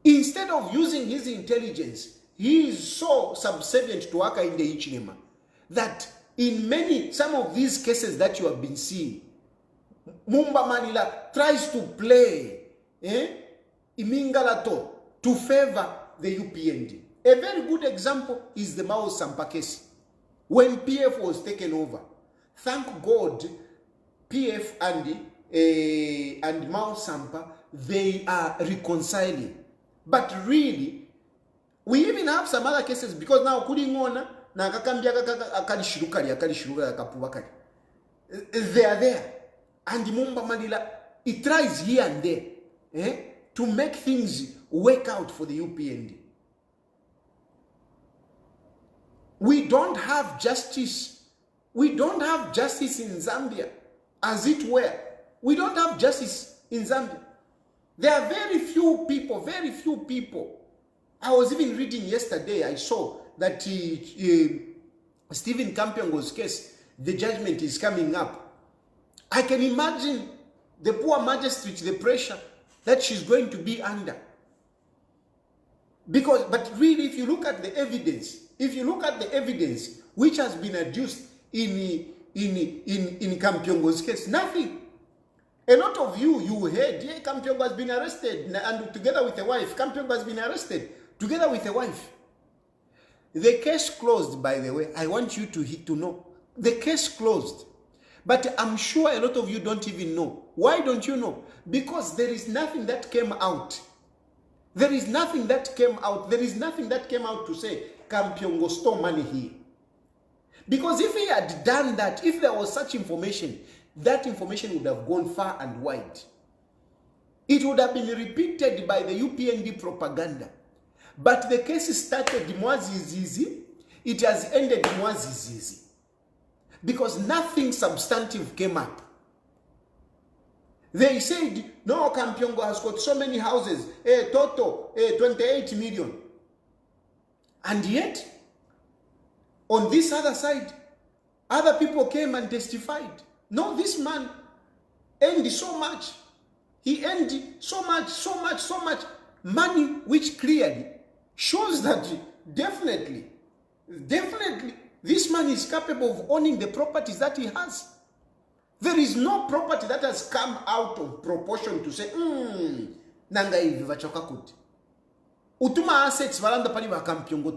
Instead of using his intelligence, he is so subservient to Hakainde Hichilema that in some of these cases that you have been seeing, Mumba Manila tries to play Imingalato to favor the UPND. A very good example is the Mao Sampa case. When PF was taken over, thank God, PF and Mao Sampa, they are reconciling. But really, we even have some other cases, because now Kulingona, they are there. And Mumba Manila, it tries here and there to make things work out for the UPND. We don't have justice. We don't have justice in Zambia, as it were. We don't have justice in Zambia. There are very few people. I was even reading yesterday, I saw that Stephen Kampiongo's case, the judgment is coming up. I can imagine the poor magistrate, the pressure that she's going to be under. But really, if you look at the evidence, which has been adduced in Kampiongo's case, nothing. A lot of you heard, yeah, Kampiongo has been arrested, and together with a wife. Kampiongo has been arrested together with a wife. The case closed, by the way. I want you to know. The case closed. But I'm sure a lot of you don't even know. Why don't you know? Because there is nothing that came out. There is nothing that came out. There is nothing that came out to say Kampiongo stole money here. Because if he had done that, if there was such information, that information would have gone far and wide. It would have been repeated by the UPND propaganda. But the case started Mwazizizi, it has ended Mwazizizi. Because nothing substantive came up. They said, no, Kampiongo has got so many houses, total 28 million. And yet, on this other side, other people came and testified. No, this man earned so much. He earned so much money, which clearly shows that definitely, this man is capable of owning the properties that he has. There is no property that has come out of proportion to say, nanga hivi vachoka kuti. Utuma assets varanda pali va Kampiongo,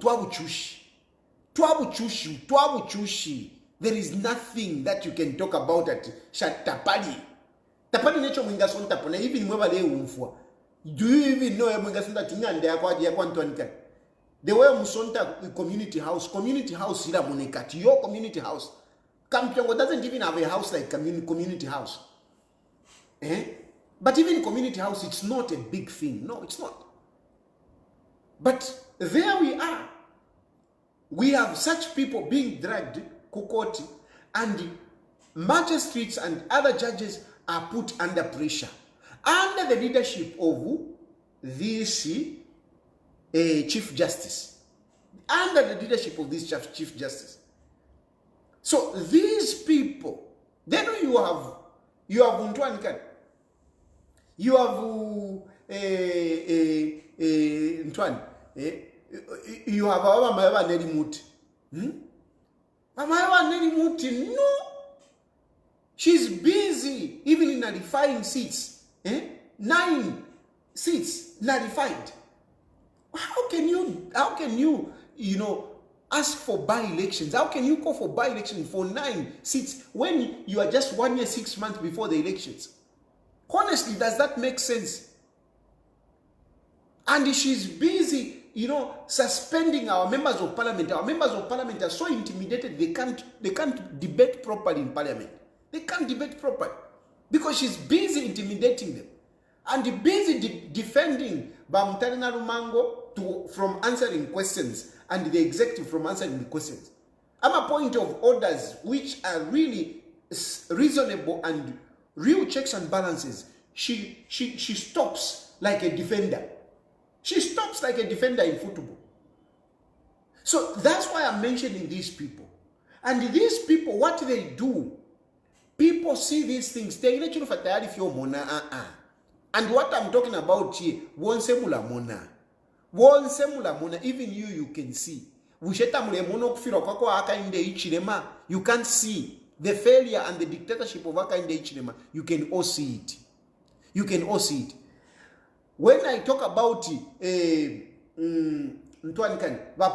tuabuchushi. There is nothing that you can talk about at Shatapali. Tapali necho mwinga sonta pona, even mweba le umfua. Do you even know mwinga sonta tingande ya kwa Antoine? The way Musonta community house ila monekati, your community house. Kampiongo doesn't even have a house like community house. But even community house, it's not a big thing. No, it's not. But there we are. We have such people being dragged, Kukoti, and magistrates and other judges are put under pressure. Under the leadership of this Chief Justice. Under the leadership of this Chief Justice. So these people, then you have Ntwanika, you have Ntwani, you have Mama Nerimuti. Mama Nerimuti, no. She's busy, even in nulifying seats. 9 seats nullified. How can you ask for by-elections. How can you call for by-elections for 9 seats when you are just 1 year, 6 months before the elections? Honestly, does that make sense? And she's busy, suspending our members of parliament. Our members of parliament are so intimidated they can't debate properly in parliament. They can't debate properly because she's busy intimidating them and busy defending Bamtarina Rumango from answering questions and the executive from answering the questions. I'm a point of orders which are really reasonable and real checks and balances. She stops like a defender. She stops like a defender in football. So that's why I'm mentioning these people. And these people, what they do, people see these things. They let you know for Tayali if you're mona. And what I'm talking about here, one semula mona. One semula mona, even you can see. Hichilema, you can't see the failure and the dictatorship of Hakainde Hichilema. You can all see it. You can all see it. When I talk about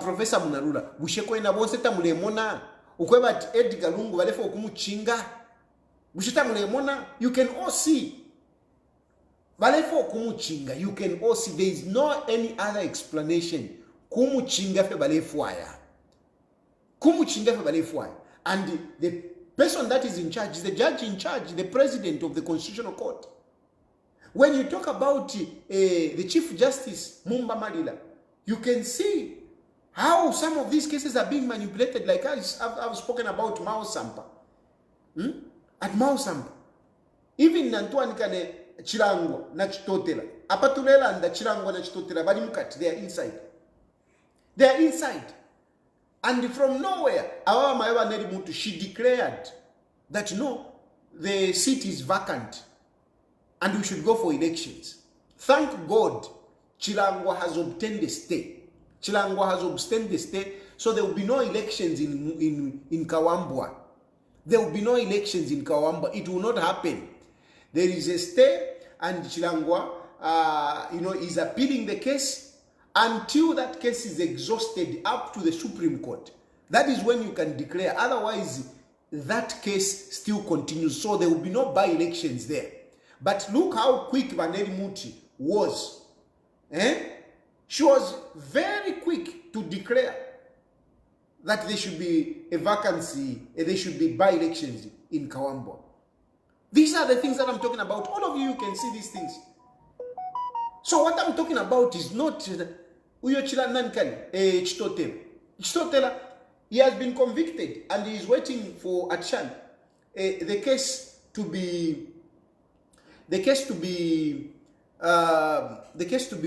Professor Munarula, Bushekwena Bonseta Mulemona, Ukwebat Edgar Lungu, Valefo Kumuchinga, Busheta Mulemona, you can all see. Valefo Kumuchinga, you can all see. There is no any other explanation. Kumuchinga fe Balefwaya. Kumuchinga fe Balefwaya. And the person that is in charge is the judge in charge, the president of the Constitutional Court. When you talk about the Chief Justice, Mumba Malila, you can see how some of these cases are being manipulated, like I've spoken about Mao Sampa. At Mao Sampa. Even Nantuan Kane Chilango, Nachitotela. Apatulela and the Chilango Nachitotela, Badimukat, they are inside. They are inside. And from nowhere, Awa Maewa Nerimutu, she declared that no, the seat is vacant. And we should go for elections. Thank God, Chilangwa has obtained the stay. Chilangwa has obtained the stay, so there will be no elections in Kawambwa. There will be no elections in Kawambwa. It will not happen. There is a stay, and Chilangwa, is appealing the case until that case is exhausted up to the Supreme Court. That is when you can declare. Otherwise, that case still continues. So there will be no by-elections there. But look how quick Vaneri Muti was. She was very quick to declare that there should be a vacancy, there should be by-elections in Kawambwa. These are the things that I'm talking about. All of you can see these things. So what I'm talking about is not Uyochila Nankani, Chitotela. Chitotela, he has been convicted and he is waiting for Achan, the case to be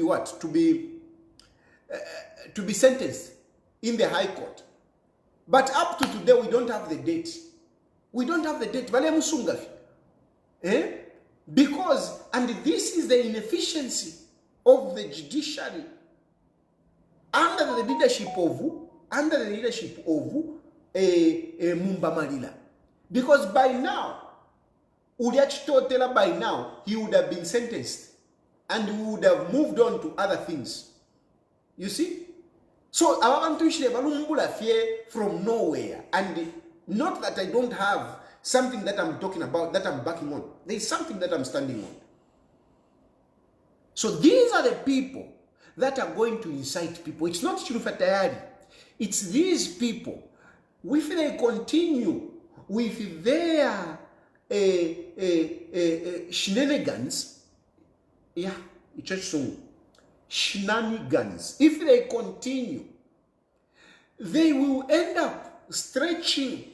what? To be sentenced in the High Court. But up to today, we don't have the date. We don't have the date. Because, and this is the inefficiency of the judiciary under the leadership of Mumba Malila. Because by now, Uliachitotela by now, he would have been sentenced and we would have moved on to other things. You see? So, I want to share from nowhere. And not that I don't have something that I'm talking about, that I'm backing on. There is something that I'm standing on. So, these are the people that are going to incite people. It's not Chilufya Tayali. It's these people. If they continue with their shenanigans, shenanigans. If they continue, they will end up stretching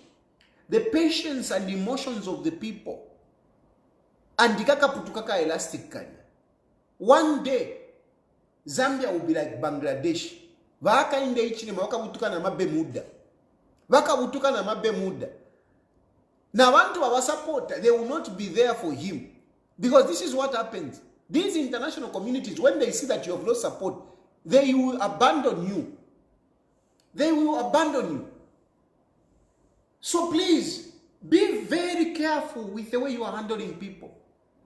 the patience and emotions of the people. And putukaka elastic. One day, Zambia will be like Bangladesh. Hakainde Hichilema wakabutuka na mabe muda. Wakabutuka na mabe muda. Now, want to our support, they will not be there for him. Because this is what happens. These international communities, when they see that you have lost support, they will abandon you. They will abandon you. So please, be very careful with the way you are handling people.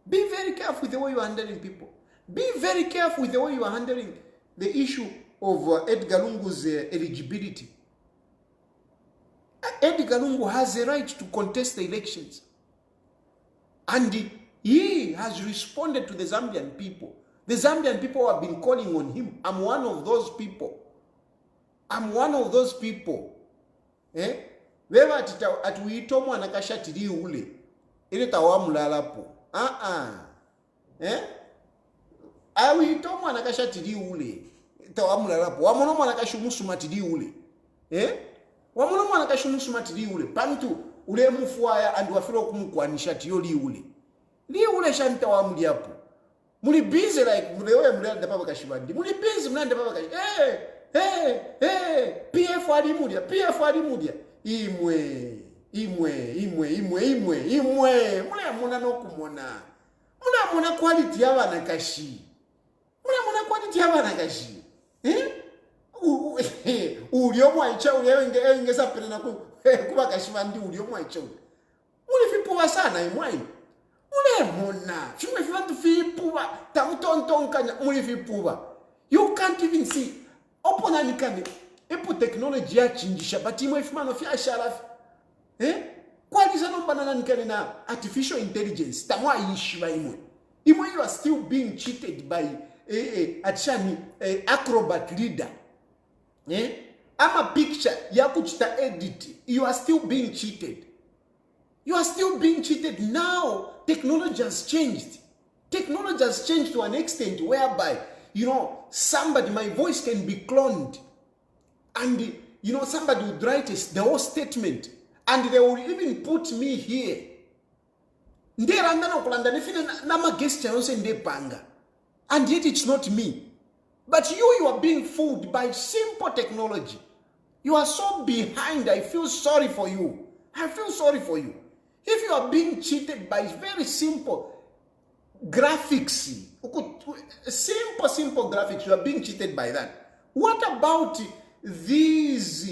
Be very careful with the way you are handling people. Be very careful with the way you are handling the issue of Edgar Lungu's eligibility. Edgar Lungu has a right to contest the elections. And he has responded to the Zambian people. The Zambian people have been calling on him. I'm one of those people. I'm one of those people. Eh? Veva atuito mwana kashatiri ule. Ile tawamulalapo. Eh? Awito mwana kashatiri ule. Tawamulalapo. Wamono mwana kashumusumatiri ule. Eh? Wamono mwana kashumusumatiri ule. Pantu ule mufuaya andi wafiro kumukwanisha tiyo li ule shanta wamuliapo. Muli busy like mulewe mulanda papa kashibandi. Muli busy mulanda papa kashibandi. PF alimulia. Imwe. Mule muna nokumona. Mule muna quality yabana kashi. Ulio mwaicha uliyo ingesa pena kuba kashibandi ulio mwaicha. Muli fipuwa sana imwaini. Mule muna. Chumwe fibantu fipuwa. Tamutontonkanya muli fipuwa. You can't even see. Opona nikane. Epo technology ya chinjisha. Bati imwe fimano fi asharafi. Kwa lisa nombana nikane na artificial intelligence. Tamwa ishiba imwe. Imwe you are still being cheated by acrobat leader. Ama picture ya kuchita edit. You are still being cheated. You are still being cheated. Now, technology has changed. Technology has changed to an extent whereby, somebody, my voice can be cloned. And, somebody would write the whole statement. And they will even put me here. And yet it's not me. But you are being fooled by simple technology. You are so behind. I feel sorry for you. If you are being cheated by very simple graphics, simple graphics, you are being cheated by that. What about these,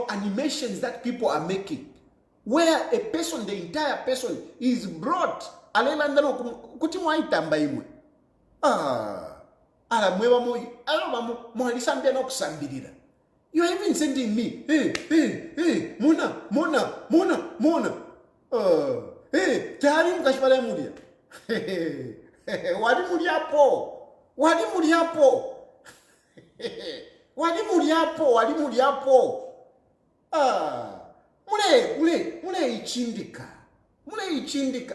animations that people are making, where a person, the entire person, is brought? You are even sending me, hey, Mona. Tayali mkashipala mulia. Wadi muliapo. Mule ichindika.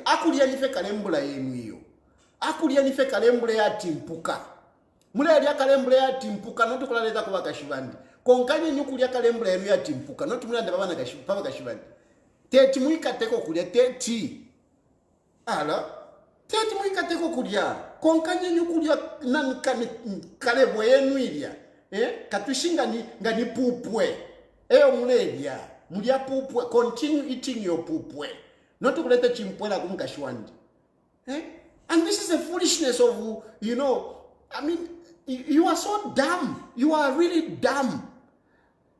Akulia nife kalembula yenu hiyo. Akulia nife kalembula ya timpuka. Mule ya kalembula ya timpuka. Notu kulaleta kwa kashibandi. Konkanye nyukulia kalembula yenu ya timpuka. Notu mulanda papa kashibandi. Teti muikateko kulia teti. Teti muikateko kulia. Konkanye nyukulia nankane kalebo yenu ilia. Katushinga ngani pupwe. Muledia. Mulia pupwe. Continue eating your pupwe. Not to let the chimpwela kumkashwandi. And this is the foolishness of, you are so dumb. You are really dumb.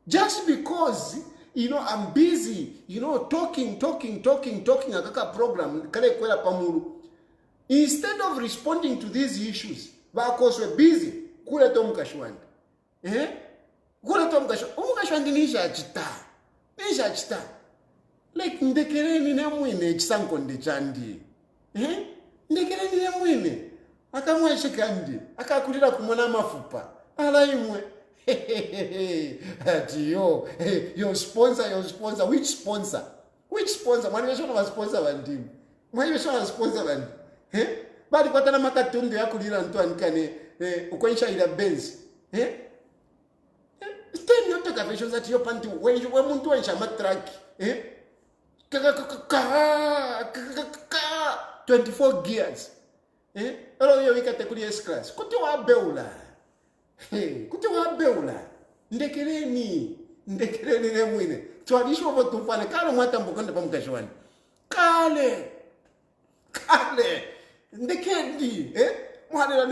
Just because, I'm busy, talking, akaka program, kale kwela pamuru. Instead of responding to these issues, because we're busy, kule to mkashwandi. Umkashwandi nisha achita. Like ndekereni na mwine chisankonde chandi. Ndekereni na mwine. Akamweshe kandi. Akakulira kumona mafupa. Ala imwe. Ati your sponsor. Which sponsor? Mwani weshona wa sponsor wandimu. Bali kwa tana makatundu ya kulira ntu anikane ukwenisha ila benzi. Stay not to visions that your panty when muntu wensha matraki. 24 gears. Elo yo wikate kuli S-class. Kuti wa beula. Ndekereni ne mwine. Twadisho vo tufane. Kale mwata mbukonde pa mkashwani. Kale. Ndekendi. Mwadela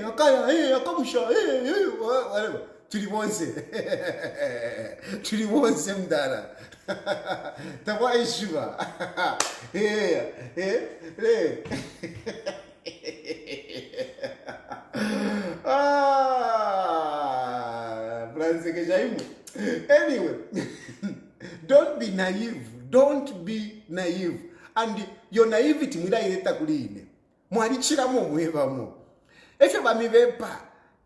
akaya akamusha. Whatever. Tuliwonse mdala. Tawa ishuba. Anyway. naive. Don't be naive. And your naivety mwiraireta kuline. Mwarichiramo mwevamo. If you bamivepa,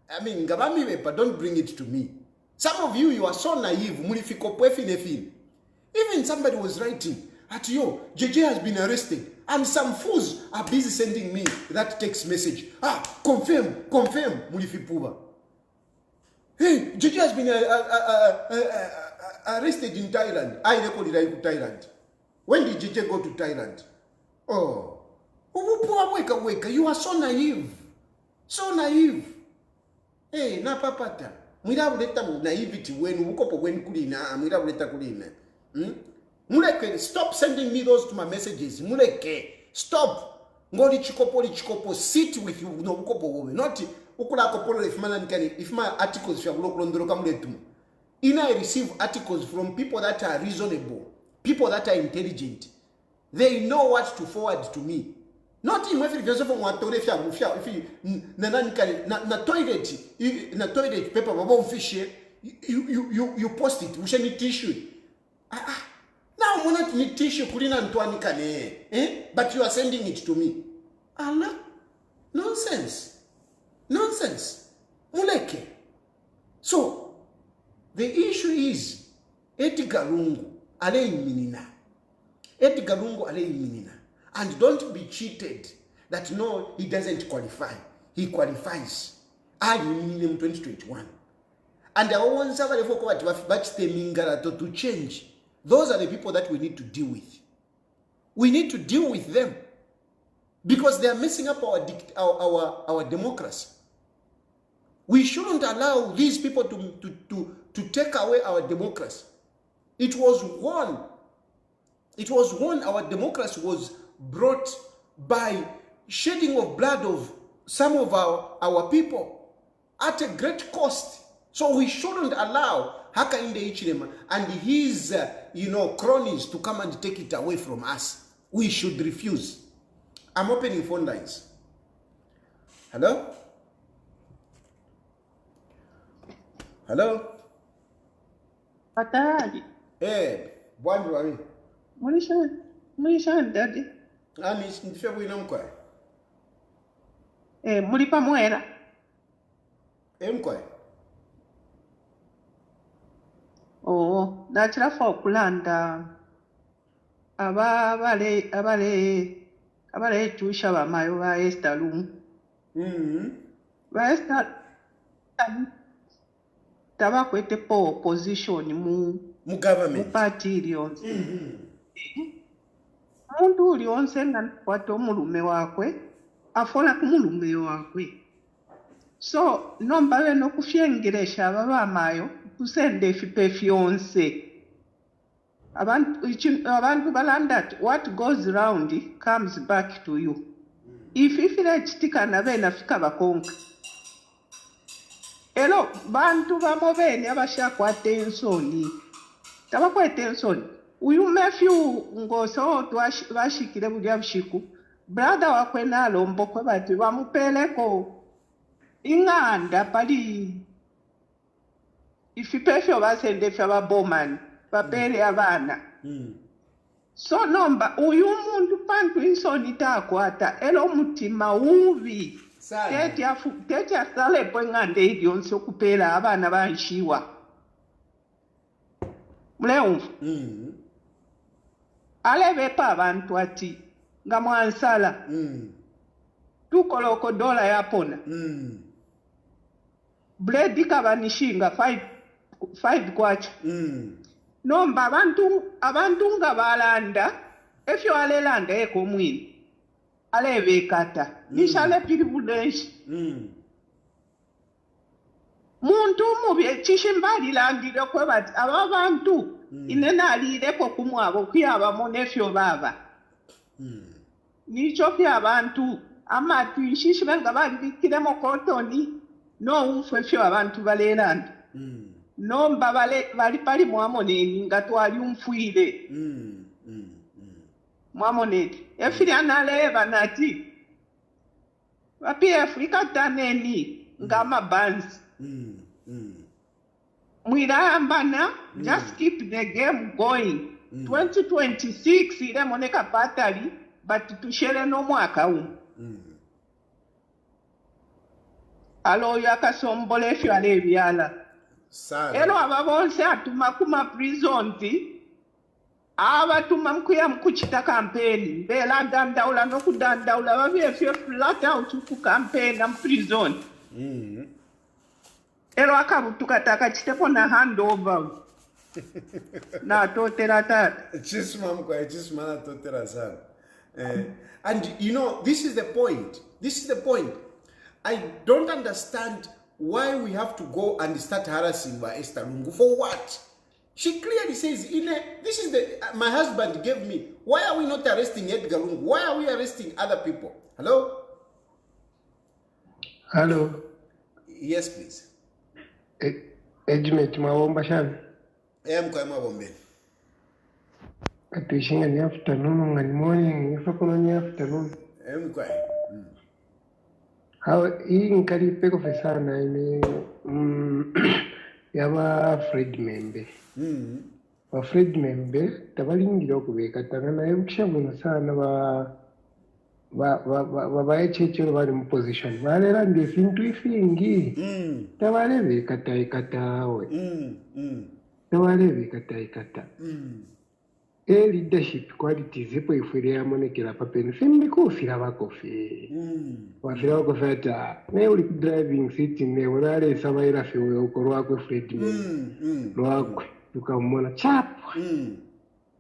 I mean, ngabamivepa, don't bring it to me. Some of you are so naive. Even somebody was writing at you, JJ has been arrested, and some fools are busy sending me that text message. Confirm, mulifipuba. Hey, JJ has been arrested in Thailand. I recorded I to Thailand. When did JJ go to Thailand? Oh, weka. You are so naive. So naive. Hey, na papata. Mwirabuleta mu naivety wenu ukopo wenu kulina, mwirabuleta kulina. Muleke, stop sending me those to my messages. Muleke, stop. Ngoli chikopo, sit with you no ukopo women. Not ukula kopolo if my articles you have I receive articles from people that are reasonable, people that are intelligent. They know what to forward to me. Not in every person from what if na toilet paper babon fish you post it. We should need tissue. Now we not need tissue kulina ntwani kane. But you are sending it to me. Allah, nonsense. Muleke. So the issue is Edgar Lungu ale minina. And don't be cheated that no, he doesn't qualify. He qualifies. I in 2021. And I want somebody to change. Those are the people that we need to deal with. We need to deal with them. Because they are messing up our democracy. We shouldn't allow these people to take away our democracy. It was won. Our democracy was brought by shedding of blood of some of our people at a great cost. So we shouldn't allow Hakainde Hichilema and his cronies to come and take it away from us. We should refuse. I'm opening phone lines. Hello? Tayali. Bwandu wami. Mulisha ndadi. Ndife bwino mkwa. Muli pamwera. Mkwa. Nachirafa okulanda abale chusha bamayo ba Esther Lumu. Ba Esther tabakwete po opposition mu government. Mu party lyonse. Muntu lyonse nganakwata omulume wakwe afola ku mulume wakwe. So nomba beno kufyengeresha abamayo kusende fipe fyonse. Abantu balanda what goes around comes back to you. If chitika na bena fika bakonka. Elo bantu bamobene abashakwata ensoni. Tabakwata ensoni. Uyu Matthew ngoso bashikire bulya bushiku. Brother wakwe nalombo kwe bati bamupeleko inganda pali ifipefyo basende fya bomani bapere abana. So nomba uyu muntu pantu insoni takwata elo mutima ubi. Tete asale pwengande idionse okupela abana banshiwa. Mleumfu. Alebepa abantu ati nga mwansala. Tukoloko dola yapona. Bledi kabanishinga 5 kwacha. Nomba abantu nga balanda efyo alelanda eko mwini. Alebekata. Nishale pilibulenshi. Muntu mubi chishimbali langire kwe bati ababantu inena alireko kumwabo kuyaba monefyo baba. Nicho abantu amatu inshishibenga babikiremo kotoni no umfefyo abantu balelanda. Nomba bali pali mwamoneni nga twali umfuire. Mwamoneni efiri analeba nati wapi Afrika taneni ngama bands. Mwirambana just keep the game going. 2026 iremo ne kapatali but tushere n'omwaka umu aloyo akasombola efyala ebyala ero aba bonse atuma kuma prisons abatuma mkuya mkuchita kampeni mbela dandaula nokudandaula babyefye flat out ku campaign am prison ero akabutuka takachitepo na handover na totera tata chismana totera sana. And you know, this is the point. I don't understand why we have to go and start harassing Esther Lungu. For what? She clearly says, this is my husband gave me. Why are we not arresting Edgar Lungu? Why are we arresting other people? Hello? Hello. Yes, please. Ejimeti mawomba shani. Kwa mawombe. Atuishinga ni afternoon, ngani morning, nifakono ni afternoon. Kwa. Hii nkari peko fesana ine yaba Fred Membe. Ba Fred Membe tabalingira okubeka tangana ebukishabona sana ba echechero bali mu position. Balera ndi fintu ifingi. Tabalebe katawe. Tabalebe kata. Leadership qualities ipo ifwire yamonekera papeni fimbi kufira bakofe wafira bakofe ata ne uli driving seat ne urare sabaira fiwe ukorwa kwe Fred lwakwe tukamona chapwa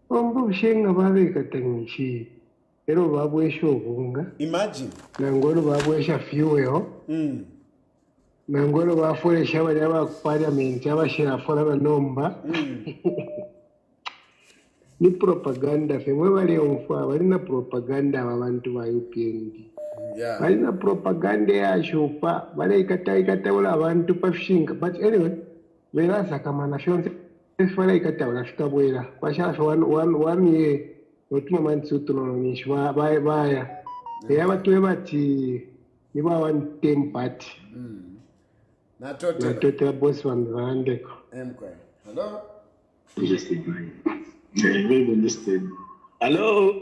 ombo shenga babe katangishi ero babwesho bunga imagine nangolo babwesha fiweho nangolo bafuresha bali aba parliament abashira fora banomba ni propaganda femwe bali omfa bali na propaganda abantu ba UPND bali na propaganda ya shupa bali ikataula abantu pafishinga but anyway verasa kama na shonse fala ikataula fitabwera kwashafa one year otuma manzi tuno nishwa baya yaba tuwe bati niba one team party na tote boss wandeko hello Very understood. Hello.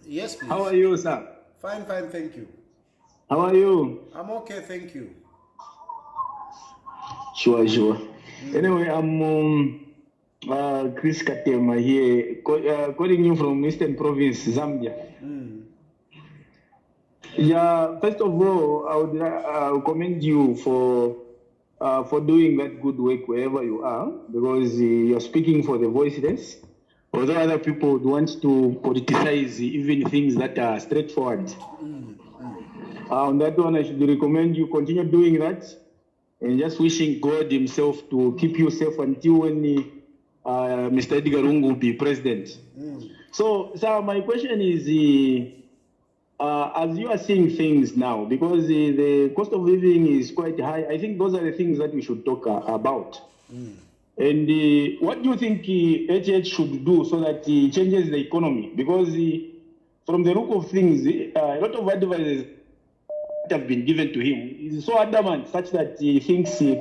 Yes, please. How are you, sir? Fine, thank you. How are you? I'm okay, thank you. Sure. Anyway, I'm Chris Katema here, calling you from Eastern Province, Zambia. Yeah, first of all, I would commend you for doing that good work wherever you are, because you're speaking for the voiceless. Although other people would want to politicize even things that are straightforward. On that one, I should recommend you continue doing that, and just wishing God himself to keep you safe until when Mr. Edgar Lungu will be president. So, sir, my question is, as you are seeing things now, because the cost of living is quite high, I think those are the things that we should talk about. And what do you think HH should do so that he changes the economy? Because from the look of things, a lot of advices that have been given to him is so adamant such that he thinks he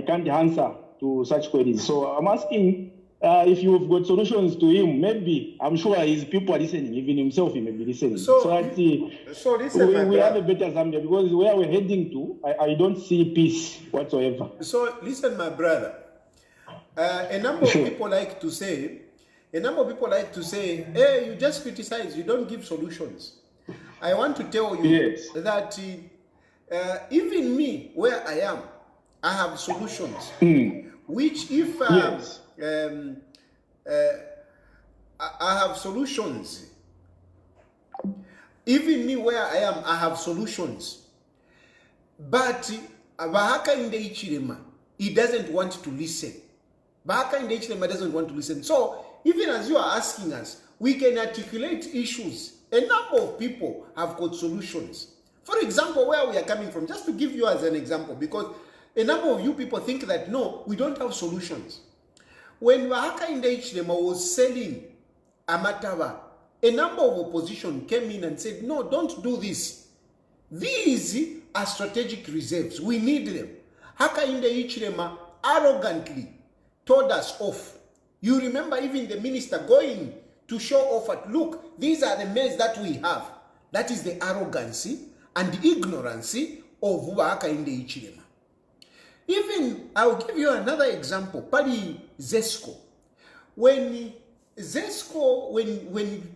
can't answer to such queries. So I'm asking if you've got solutions to him. Maybe, I'm sure his people are listening, even himself he may be listening. So that we have a better Zambia, because where we're heading to, I don't see peace whatsoever. So listen, my brother. A number of people like to say, hey, you just criticize, you don't give solutions. I want to tell you that even me, where I am, I have solutions. Which if I have solutions. Even me, where I am, I have solutions. But Hakainde Hichilema, he doesn't want to listen. Hakainde Hichilema doesn't want to listen. So, even as you are asking us, we can articulate issues. A number of people have got solutions. For example, where we are coming from, just to give you as an example, because a number of you people think that, no, we don't have solutions. When Hakainde Hichilema was selling Amataba, a number of opposition came in and said, no, don't do this. These are strategic reserves. We need them. Hakainde Hichilema arrogantly told us off. You remember even the minister going to show off at, look, these are the maids that we have. That is the arrogancy and ignorance of Hakainde Hichilema. Even, I'll give you another example. Pali Zesco. When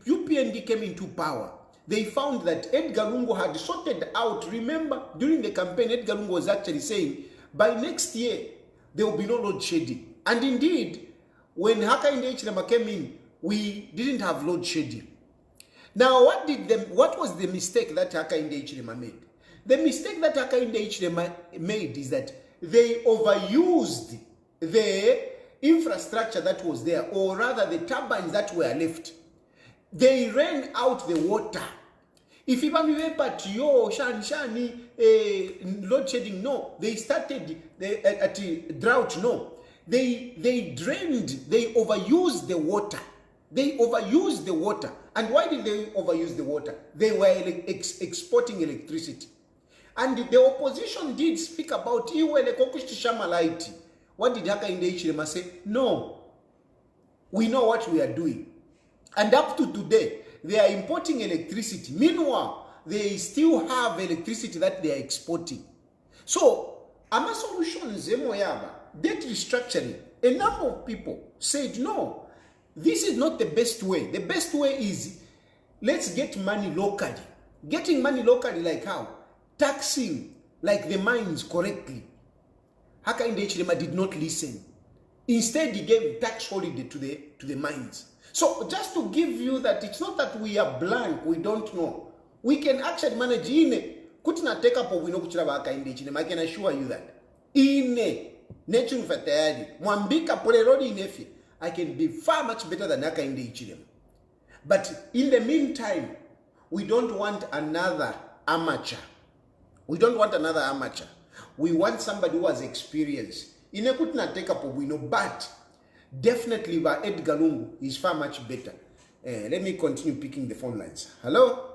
UPND came into power, they found that Edgar Lungu had sorted out. Remember, during the campaign, Edgar Lungu was actually saying, by next year, there will be no load shedding. And indeed, when Hakainde Hichilema came in, we didn't have load shedding. Now, what was the mistake that Hakainde Hichilema made? The mistake that Hakainde Hichilema made is that they overused the infrastructure that was there, or rather the turbines that were left. They ran out the water. If you but shani load shedding, no. They started at drought, no. They drained, they overused the water. They overused the water. And why did they overuse the water? They were exporting electricity. And the opposition did speak about Shamalite. What did Hakainde Hichilema say? No. We know what we are doing. And up to today, they are importing electricity. Meanwhile, they still have electricity that they are exporting. So, ama solutions, debt restructuring, a number of people said, no, this is not the best way. The best way is, let's get money locally. Getting money locally like how? Taxing like the mines correctly. Hakainde Hichilema did not listen. Instead, he gave tax holiday to the mines. So just to give you that, it's not that we are blank, we don't know. We can actually manage kutina take up of we know Hakainde Hichilema. I can assure you that. Chilufya Tayali, Mwambika Polerodi Inefi, I can be far much better than Hakainde Hichilema. But in the meantime, we don't want another amateur. We don't want another amateur. We want somebody who has experience. Kutina take up of we know, but definitely by Edgar Lungu is far much better. Let me continue picking the phone lines. Hello?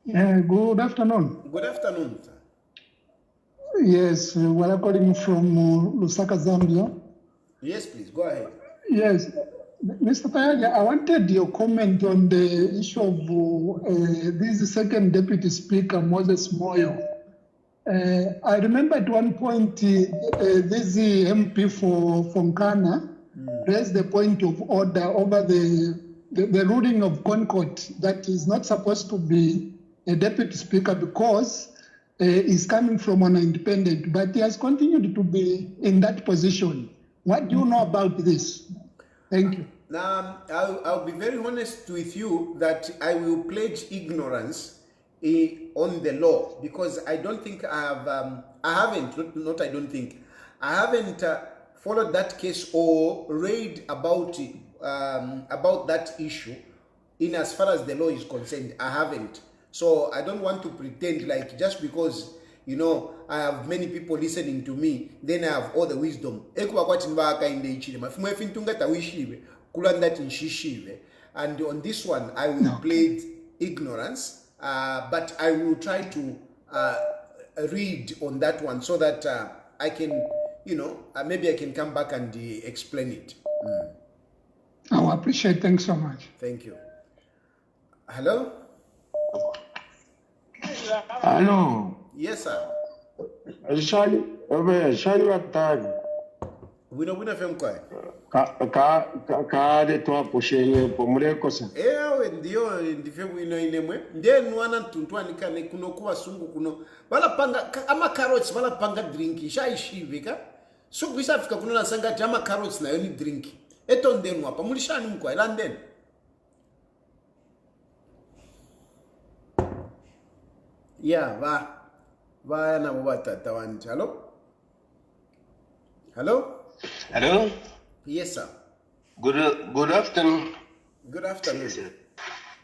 Good afternoon. Good afternoon, sir. Yes, we're calling from Lusaka, Zambia. Yes, please, go ahead. Yes, Mr. Tayali, I wanted your comment on the issue of this second Deputy Speaker, Moses Moyo. I remember at one point, this MP from Ghana raised the point of order over the ruling of Concord that is not supposed to be a Deputy Speaker because he's coming from an independent, but he has continued to be in that position. What do you know about this? Thank you. Now, I'll be very honest with you that I will pledge ignorance on the law, because I don't think I haven't followed that case or read about that issue in as far as the law is concerned. I haven't. So I don't want to pretend like just because, you know, I have many people listening to me, then I have all the wisdom. And on this one, I will plead ignorance, but I will try to read on that one so that I can, you know, maybe I can come back and explain it. I appreciate it. Thanks so much. Thank you. Hello? Hello. Yes, sir. Shali watagi. Wina femkwa. Ka de to aposhe pomuleko sa. Ewe ndio ndivyo wino inemwe. Ndiye nwana tuntwani kane kuno kuwa sungu kuno. Wala panga ama carrots wala panga drinki shaishivika. Suku isafika kuno na sangati ama carrots na yoni drinki. Eto ndenu hapa mulishani mkwa ilandeni. Yeah, va na watata wanje. Hello? Hello? Hello? Yes, sir. Good afternoon. Good afternoon. Yes, sir.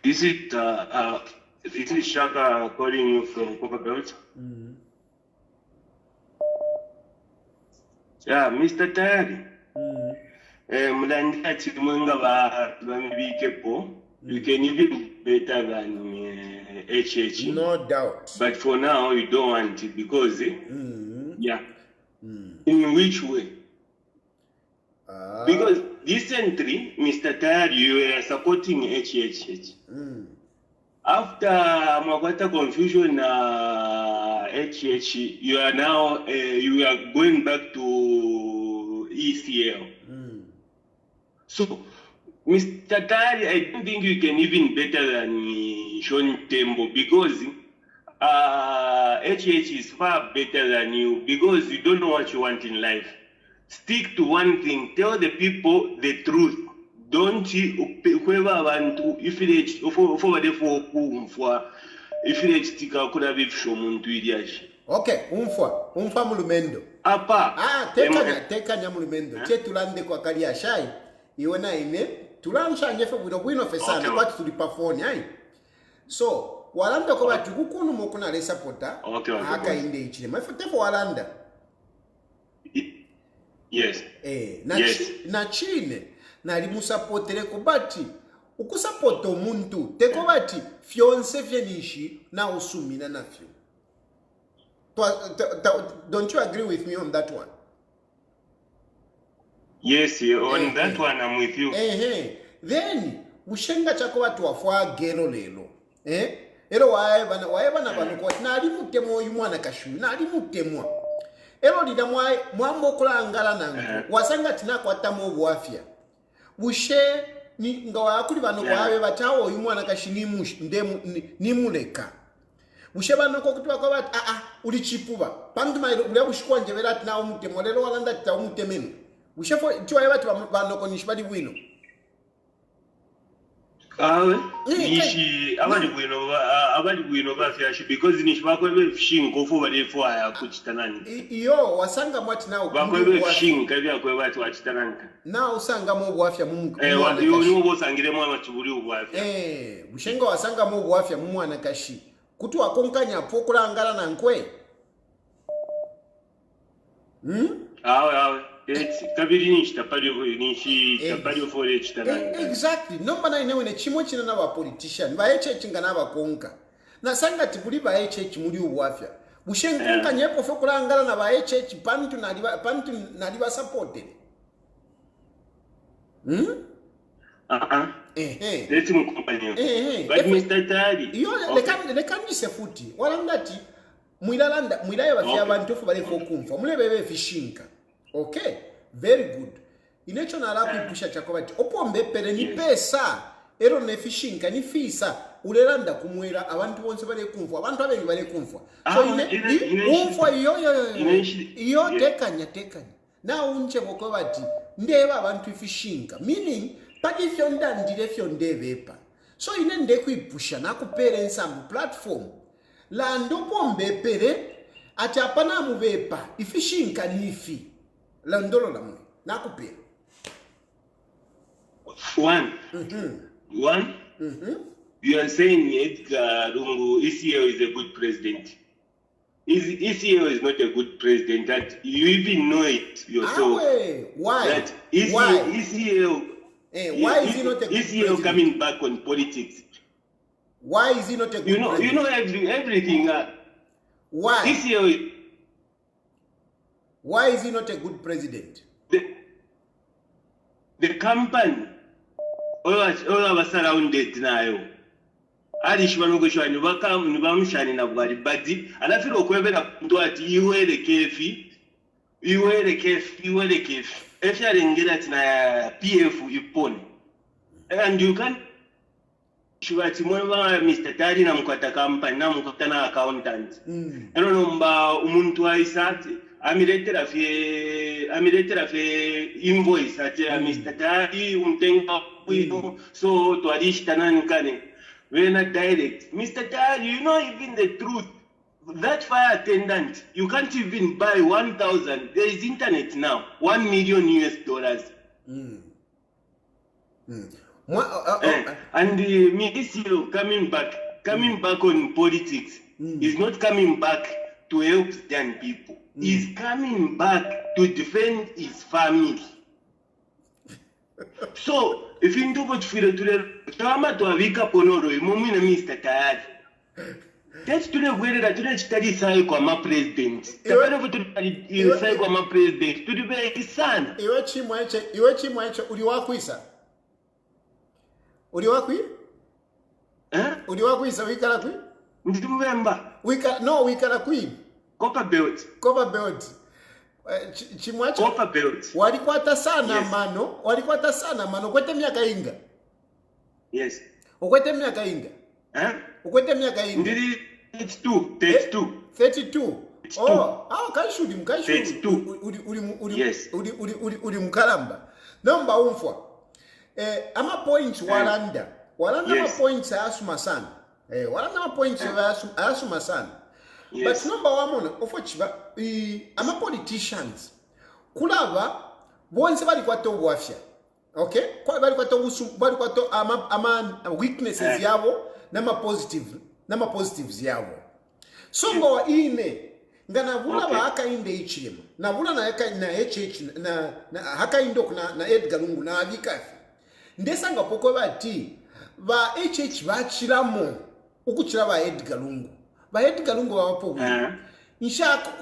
Is it Shaka calling you from Copper Belt? Yeah, Mr. Tayali. Mulandi mwenga ba mibikepo. You can even better than HH. No doubt. But for now, you don't want it because, yeah. In which way? Because recently, Mr. Tayali, you were supporting HHH. After Magwata confusion, HH, you are now you are going back to ECL. So, Mr. Tayali, I don't think you can even better than Sean Tembo because HH is far better than you because you don't know what you want in life. Stick to one thing. Tell the people the truth. Don't whoever want to if it stika kuda bifsho muntu iliashi. Okay, umfa mulumendo. Apa. Tekanya mulumendo. Che tulande kwa kalia shai. Iwe na ine tulansha nyefe bwino fesana kwati tulipafoni ai. So, walanda kwa batu kukunu mokuna le supporta. Hakainde Hichilema. Tefo walanda. Yes. Na chine nali musapotere ko bati ukusapota omuntu teko bati fyonse fyenishi na usumina nafyo. Don't you agree with me on that one? Yes, on that one I'm with you. Then ushenga chako watu wafwa gero lelo. Ero wae bana bano kwa nali mutemo uyu mwana kashu nali mutemwa. Ero lida mwambo kulangala nangu wasanga tina kwa tamo buafya bushe ni ngawa akuli bano kwawe batawo uyu mwana kashini nimuleka bushe bano ko kutwa kwa bat uli chipuba pandu mai uli abushikwa njebera ati nawo mutemo lero walanda ta umutemenu bushe fo tiwa batu bano ko nishibali bwino nishi abali bwino bafyashi because nishibakwe fishingo fo bali fo aya kuchitanani iyo wasanga mwati nawo bakwe fishinga byakwe batu wachitanani na usanga mu bwafya mu yo bosangire mu amachibuli ubwafya bushenga wasanga mu bwafya mu mwana kashi kutu wakonkanya po kulangala na nkwe Exactly. Number 9 when chimwe china na ba politician ba HH ngana ba konka. Na sanga tibuli ba HH muri ubwafya. Bushenga nyepo fo kulangala na ba HH pantu na liba supported. Let's move company. But Mr. Tayali. Yo lekani sefuti. Walangati mwilaya bafya abantu fo bale fo kumfa. Mulebebe fishinka. Okay, very good. Inecho na la kuipusha chakobati. Opombe pere ni pesa. Ero ne fishinka ni fisa. Ulelanda kumwera abantu bonse bale kumfwa. Abantu abengi bale kumfwa. So umfwa iyo tekanya. Na unche bokobati. Ndeba abantu fishinka. Meaning padi fyonda ndire fyondevepa. So ine kuipusha na kupere nsamu platform. La ndopombe pere ati apana muvepa. Ifishinka nifi. Landolo la mwe. Nakupira. One. You are saying Edgar Lungu, ECL is a good president. ECL is not a good president. That you even know it yourself. Why? That why? ECL. Why is he not a good ECL president? coming back on politics. Why is he not a good president? You know everything. Why? ECL. Why is he not a good president? The company, all of us surrounded now. Alishwanogosha nibamushani na bwali badi anafiro okwebera muntu ati iwere kefi efyalengera ati na PF ipone and you can shubati mwa Mr. Tayali na mkwata company na mkwata na accountant eno nomba umuntu aisati amiletera fe invoice ati Mr. Tayali umtenga widu so twalishita nani kane when a direct Mr. Tayali, you know even the truth that fire attendant you can't even buy 1,000 there is internet now $1 million and this year coming back on politics is not coming back to help Sudan people. He's coming back to defend his family. So, if you do what you feel to Tama to Avika Ponoro, Mumina Mr. Tayali. That's to the way that you study cycle my president. The benefit you cycle my president to the very son. Iwe chimweche uliwakwisa. Uliwakwi? Uliwakwisa wikala kwi? Ndimemba. Wikala kwi. Copper belt. Copper belt. Chimweche. Copper belt. Walikwata sana mano. Walikwata sana mano. Kwete miaka inga. Yes. Ukwete miaka inga. Ukwete miaka inga. Ndiri 32. 32. Oh, kanshudi mkanshudi. 32. Uri mkalamba. Nomba umfwa. Ama points walanda. Walanda ma points ayasuma sana. Walanda ma points ayasuma sana. But number one ofochiba ama politicians kulava bonse bali kwato bwafya. Okay? Kwa bali kwato ama weaknesses yabo na ma positives yabo. So ngo ine ngana vula ba Hakainde Hichilema. Na vula na HH na Hakainde na Edgar Lungu na abikafi. Ndesa ngapoko bati ba HH bachiramo ukuchira ba Edgar Lungu. Ba Edgar Lungu bapo.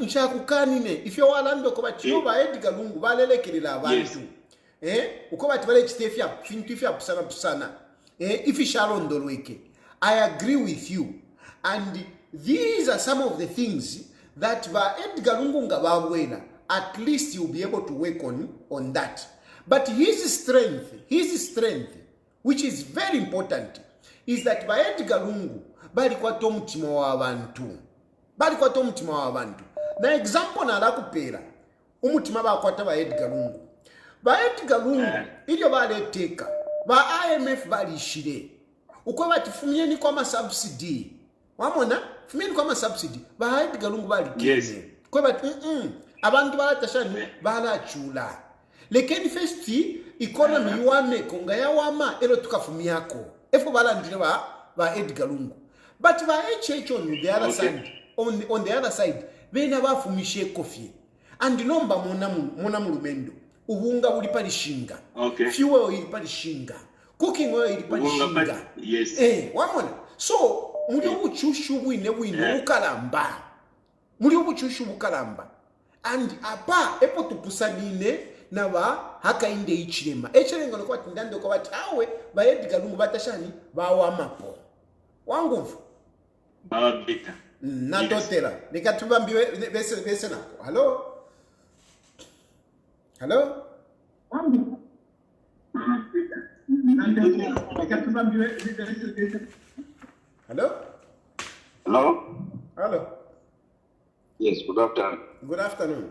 Nshakukanine ifyo walando ko bati ba Edgar Lungu balelekerera abantu. Uko bati bale chitefya fintu ifya pusana. Ifishalondolweke. I agree with you. And these are some of the things that ba Edgar Lungu ngabawena. At least you'll be able to work on that. But his strength, which is very important, is that by Edgar Lungu, bali kwa mutima wa abantu. Na example na lakupera, umutima bakwata ba Edgar Lungu. Ba Edgar Lungu, ilio baleteka, ba IMF bali shire. Uko bati fumieni kwa ma subsidy. Wamona? Fumieni kwa ma subsidy. Ba Edgar Lungu bali kene. Kwa bati abantu balatashani bala chula. Lekeni festi economy yuane konga ya wama elo tukafumi yako. Efo bala ndile ba Edgar Lungu. But ba HH on the other side, on the other side, bena bafumishe kofi. And nomba mona mulumendo. Uhunga ulipa lishinga. Fuel ulipa lishinga. Cooking oil ulipa lishinga. Yes. Wamona. So, muli obuchushu bwine ukalamba. Muli obuchushu bukalamba. And apa epo tupusanine na ba Hakainde Hichilema. Hichilema ngolo kwa tindande kwa batawe ba Edgar Lungu batashani ba wamapo. Wanguvu. Ba beta. Na totela. Nikatubambiwe bese nako. Hello? Hello? Hello? Hello? Hello? Yes, good afternoon. Good afternoon.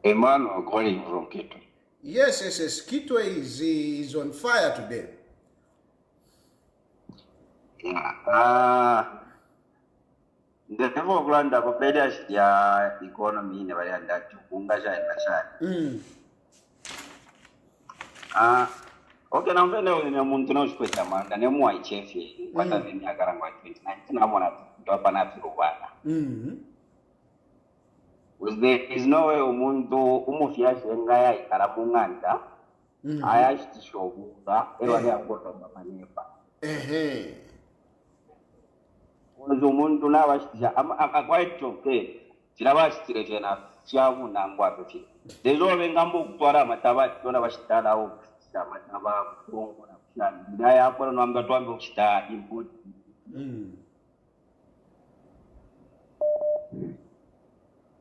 Emmanuel calling from Kitwe. Yes. Kitwe is on fire today. Ndetemo kulanda kupeda ya economy ne bali andatu kungasha shani. Okay, na mbele ni muntu no chikweta manda ne mu ICF kwata myaka rangwa 29 namona ntapa na firubana. There is no way umuntu umufyashe ngaya ikarabunganda ayashishobuka erwali akoto manepa. Umuntu nabashisha quite okay. Chirabashitire jena chabu nangwa pefi. Dezo bengambo kutwara matabati tona bashitala au mataba kongo na kushani. Ndaya hapo no amba twambe kushita input.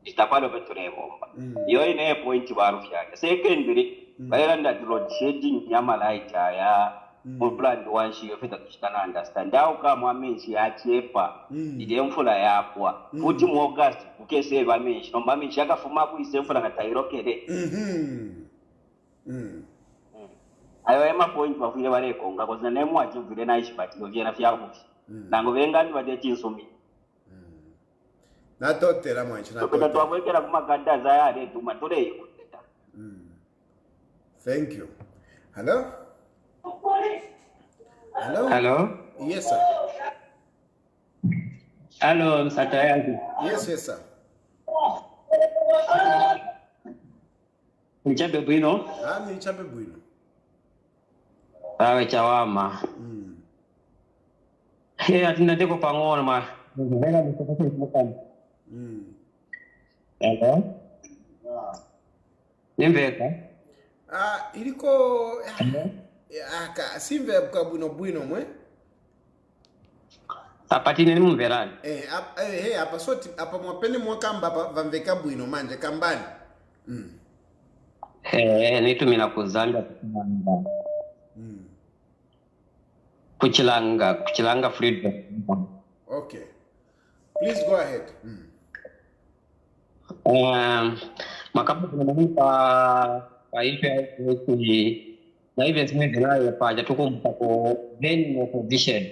Itapalo petore bomba. Yo ine point barufya. Secondary, bayanda road shedding yamalaita ya plan wanshi yofita kushitana understand. Au kama amenshi achepa ide mfula yapwa. Futi mu August ukese bamenshi. Nomba amenshi yakafuma ku isemfula ngatairokere. Ayo ema point bafire bareko ngakoza nemu achivire na ishibati yovye fyabuki. Nango bengani badeti insumi. Natotera mwanchi natotera. Twabwekera kumaganda za yale tumatore. Thank you. Hello? Hello? Hello? Yes, sir. Hello, Mr. Tayali. Yes, sir. Nichape bwino? Nichape bwino. Sawe chawama. Atinateko pang'ono ma. Ndiveka mtoto mukani. Hello? Nimveka. Iliko simve bwino mwe. Apatine ni mumverani. Apa soti apa mwapene mwakamba apa vamveka bwino manje kambani. Nitumina kuzanga kuchilanga freedom. Okay. Please go ahead. Makapu kunamanipa hivyo na events mwezi nayo paja tukumpa then opposition.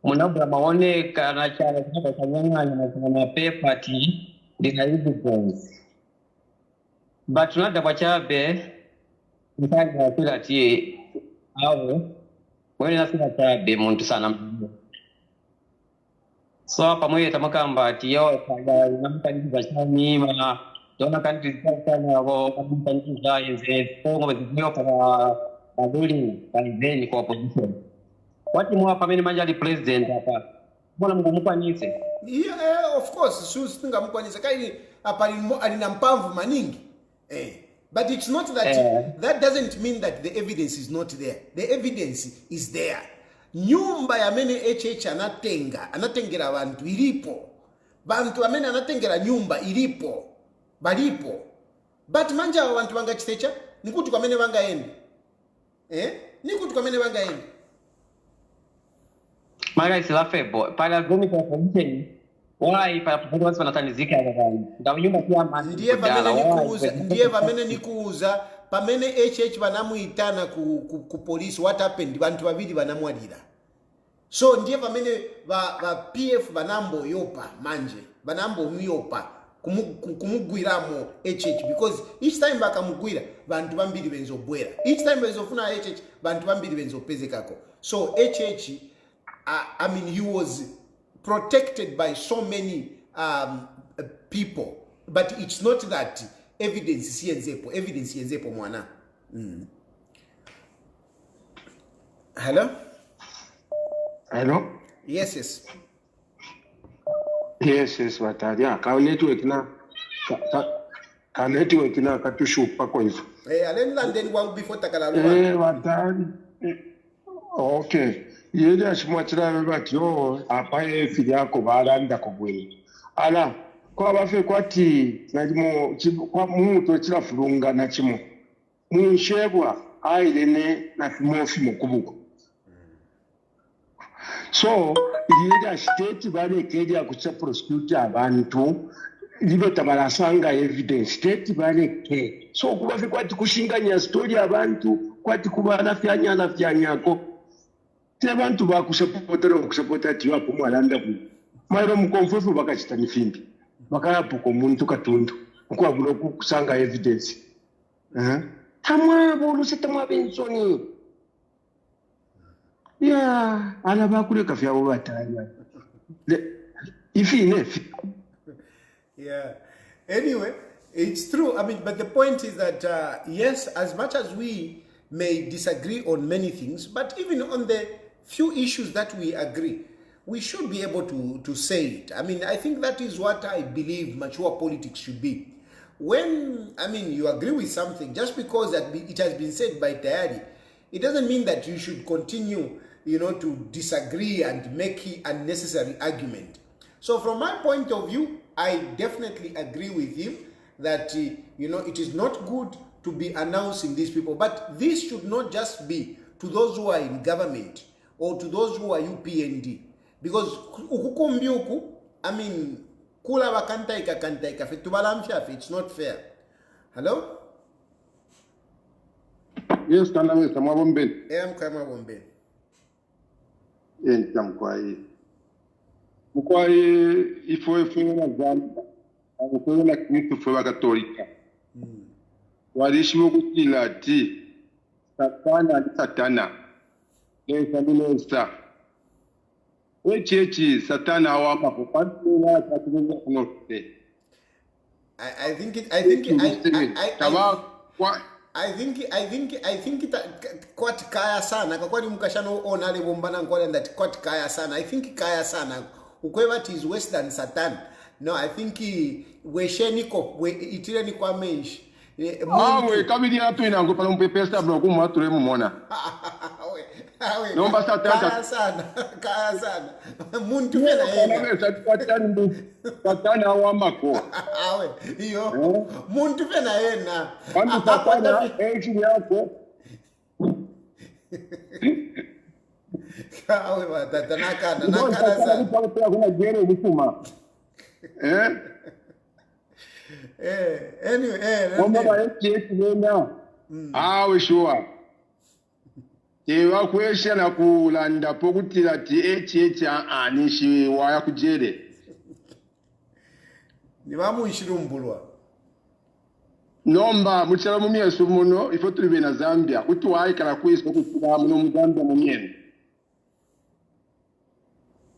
Munabula maone kana chala kwa kanyang'anya na paper ti ndina evidence. But not the wachabe mfanya kila tie au wewe nasema chabe muntu sana mjua. So pamoja tamakamba tiyo kwa namkanisa chani ma dona kanti sana wa kampanisa yenze pongo bezio kwa aduli kanizeni kwa opposition. Wati mwapa meni manjali president hapa. Mbona mngumukwanise? Yeah, of course. Singa mukwanise kai apa alina mpamvu maningi. But it's not that that doesn't mean that the evidence is not there. The evidence is there. Nyumba ya mene HH anatengera bantu ilipo. Bantu amene anatengera nyumba ilipo. Balipo. But manja wa bantu banga chisecha nikuti kwa mene banga endi. Nikuti kwa mene banga endi. Maga isilafebo. Para gomi kwa position. Why para watu wanatanizika ndani. Ndio nyumba pia mani. Ndiye vamene nikuuza pamene HH banamuitana ku police what happened bantu babiri banamwalira. So ndiye vamene va PF banambo yopa manje. Banambo muyopa kumugwiramo HH because each time bakamugwira bantu bambiri benzobwera. Each time benzofuna HH bantu bambiri benzopezekako. So HH I mean he was protected by so many people, but it's not that evidence yenzepo mwana. Hello? Hello? Yes. Yes, wataja. Ka network na katushupa kwa hivyo. London wa before takalaluwa. Wataja. Okay. Yeye ashimwachira bati apa efi yako baranda kugwe. Ala kwa bafe kwati najimo kwa muntu kirafurunga na kimo. Munshebwa airene na mofi mukubuko. So yeye state bale keja kucha prosecute abantu libe tabarasanga evidence state bale ke. So kubafe kwati kushinganya story abantu kwati kubana fyanyako. Abantu bakusapota ati wapo mwalanda ku mairo mukonfufu bakachitani fimbi bakayapo ko muntu katundu kwa bulo kusanga evidence tamwa bolu sitamwa bensoni ya ala bakule kafya bo batanya ifine. Yeah, anyway it's true. I mean, but the point is that yes, as much as we may disagree on many things, but even on the few issues that we agree, we should be able to say it. I mean, I think that is what I believe mature politics should be. When, I mean, you agree with something, just because that it has been said by Tayali, it doesn't mean that you should continue, to disagree and make unnecessary argument. So from my point of view, I definitely agree with him that, it is not good to be announcing these people. But this should not just be to those who are in government or to those who are UPND. Because I mean, kula wakantaika it's not fair. Hello? Yes, kana wewe kama bombe. Kama bombe. Mkwai. Mkwai ifo na Zambia. Ifo na Kristo fo Katolika. Walishimo kutila ati satana lesa minesta wechechi satana awapa kupatula tatuweza kunote. I think I think kwati kaya sana kakwali mukashano ona ale bombana nkwali that kwati kaya sana. I think kaya sana ukweva is worse than Satan. No, I think wesheniko we itile ni kwa menshi. We kabidi atu inangu pala mpepesta bloku mwatule mumona. Nomba Satan kaya sana. Muntu fena yena. Satan awamako. Awe, iyo. Muntu fena yena. Andu Satan echi yako. Awe batata nakana sana. Kuna jere mfuma. Anyway, Mama ba echi nena. Awe sure. Tewa kwesha na kulanda pokutira ti echi anishi waya kujere. Ni bamunshirumbulwa. Nomba muchara mu myeso muno ifo tuli na Zambia kuti waikala kwiso kutira muno mu Zambia mu myene.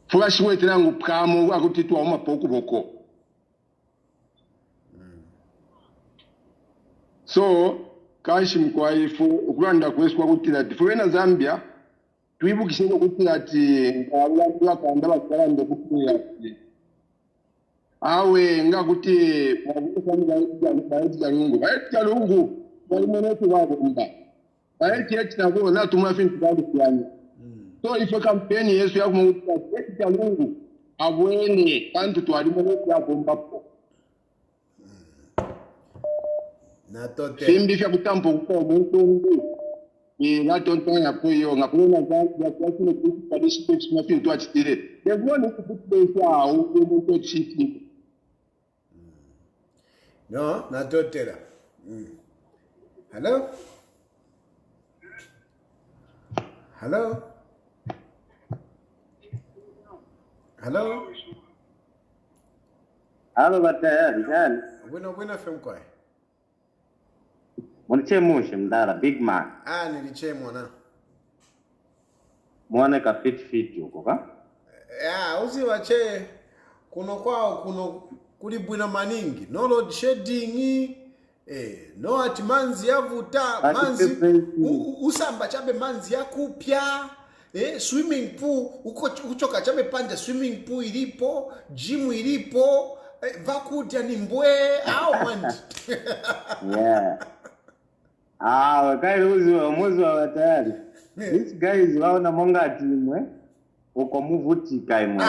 Fuwa shiwete nangu pkamo akuti twa mapoku boko. So kanshi mkwaifu ukulanda kweswa kutira tifuwe na Zambia tuibukishe kutira ati ngawula kanda bakalande kutira ati awe ngakuti baiti kalungu balimonete babomba baiti ekitabo na tumwa fintu kandi kyani so ifo campaign yesu yakumukuta baiti kalungu abwene kandi twalimonete babomba po na tote simbi fya kutampo kwa muntu na tonto ya poyo ngakuna Zambia kwa kile kitu kadishite na fintu achitire devone kuputesa au muntu chiti. No, not totera. Hello? Hello? Hello? Hello, Batayali. Wina film kwa. Mwanichemushe mdala, big man. Nilichemo na. Mwane ka fit yuko ka? Uzi wache kuno kwao kulibwina maningi no load shedding no ati manzi yavuta manzi usamba chabe manzi yakupya swimming pool uchoka chabe panja swimming pool ilipo gym ilipo vakudya ni mbwe au mandi yeah wakai uzi wa Batayali these guys waona monga atimwe uko muvutika imwe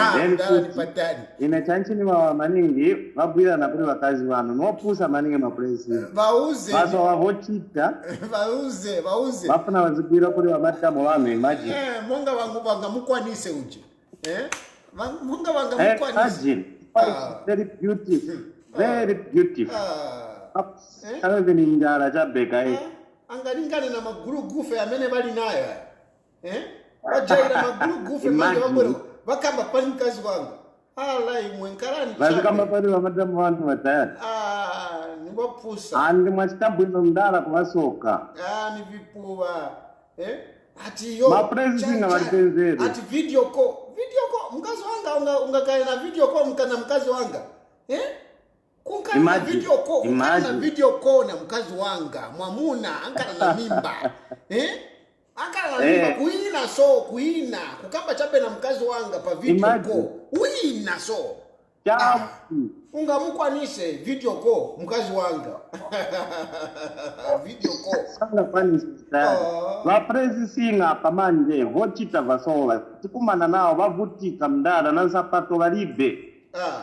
inachanchini wa maningi wabwira na kuri wakazi wano nopusa maningi mapresi bauze baso wavochita bauze bafuna wazibwira kuri wamatamo wano imagine monga wangu banga mukwanise uje monga banga mukwanise very beautiful awe ni njara chabeka angalingane na maguru gufe amene bali nayo wajaira maguru gufe manje wabwero bakamba pani mkazi wanga imwe nkarani bazikamba pani wamadamu wantu Batayali niwapusa andi mwachitabu ino mdala kuwasoka ni vipuwa ati yo maprezi singa watenzeri ati video call mkazi wanga ungakae na video call mkana mkazi wanga kunkana video call na mkazi wanga mwamuna ankana na mimba ankana na mimba kuina kukamba chabe na mkazi wanga pa video call uina unga mukwanishe video call mkazi wanga video call sanga kwani vaprezi singa pamanje vochita vasola tikumana nao vavutika mdala na sapato valibe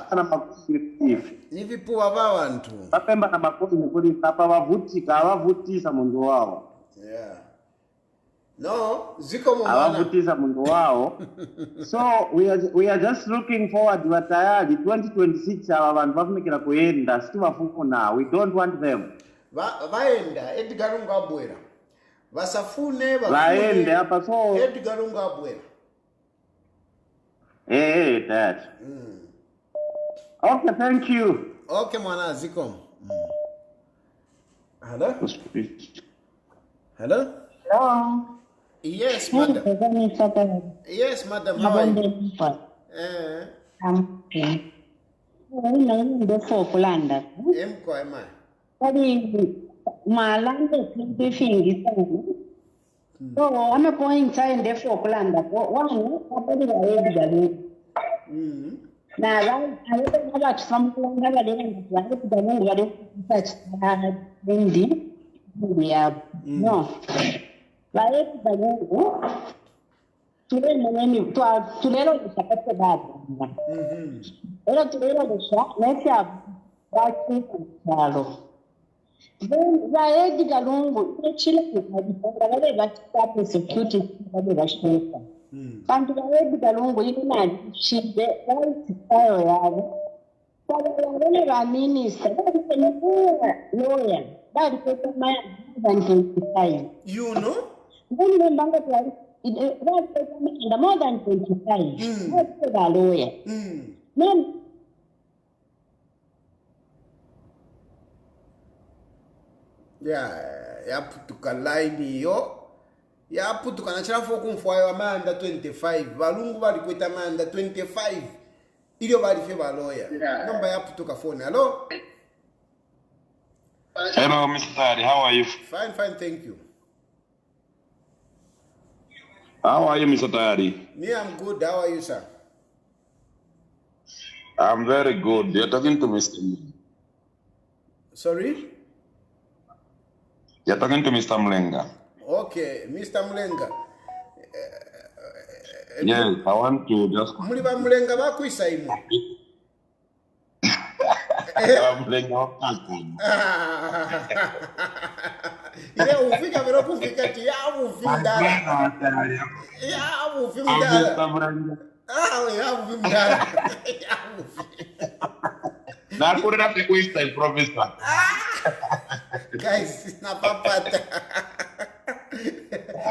kana makusifu ni vipuwa vantu vapemba na makozi kuri papa vavutika avavutisa mundu wao no ziko mwana avavutisa mundu wao so we are just looking forward Batayali 2026 ava vantu vafumikira kuenda sitivafuna we don't want them vaenda Edgar Ngabwera vasafune vaende apa so Edgar Ngabwera that okay, thank you. Okay, mwana ziko. Hello? Hello? Hello? Yes, madam. Yes, madam. How are you? Okay. Kulanda. Emko ema. Kali malande thing so I'm going to the for kulanda one abali baedi galu na I don't know what some kulanda bali galu touch bendi yeah no baedi galu tulelo lisapete bado era tulelo lisha nesia baki kwalo then baedi galungu Chilufya bale batata security bale bashika bantu baedi galungu inani shinde bayo yabo bale ba minister bale lawyer bale kwa more than 25 you know then mbanga bale more than 25 what's the lawyer then yaputuka line yo yaputuka na chirafu kumfwayo amanda 25 balungu bali kweta amanda 25 ilio bali fe baloya namba yaputuka phone. Hello Mr. Tayali, how are you? Fine, thank you. How are you, Mr. Tayali? Me, I'm good. How are you, sir? I'm very good. You're talking to Mr. Sorry? You're talking to Mr. Mlenga. Okay, Mr. Mlenga. Yes, I want to just... Muliba Mlenga bakwisa imo. Mlenga wakati. Ile ufika vero kufika ti ya ufindala. Ya ufindala. Ya ufindala. Na kurira kuista professor. Guys, na papata.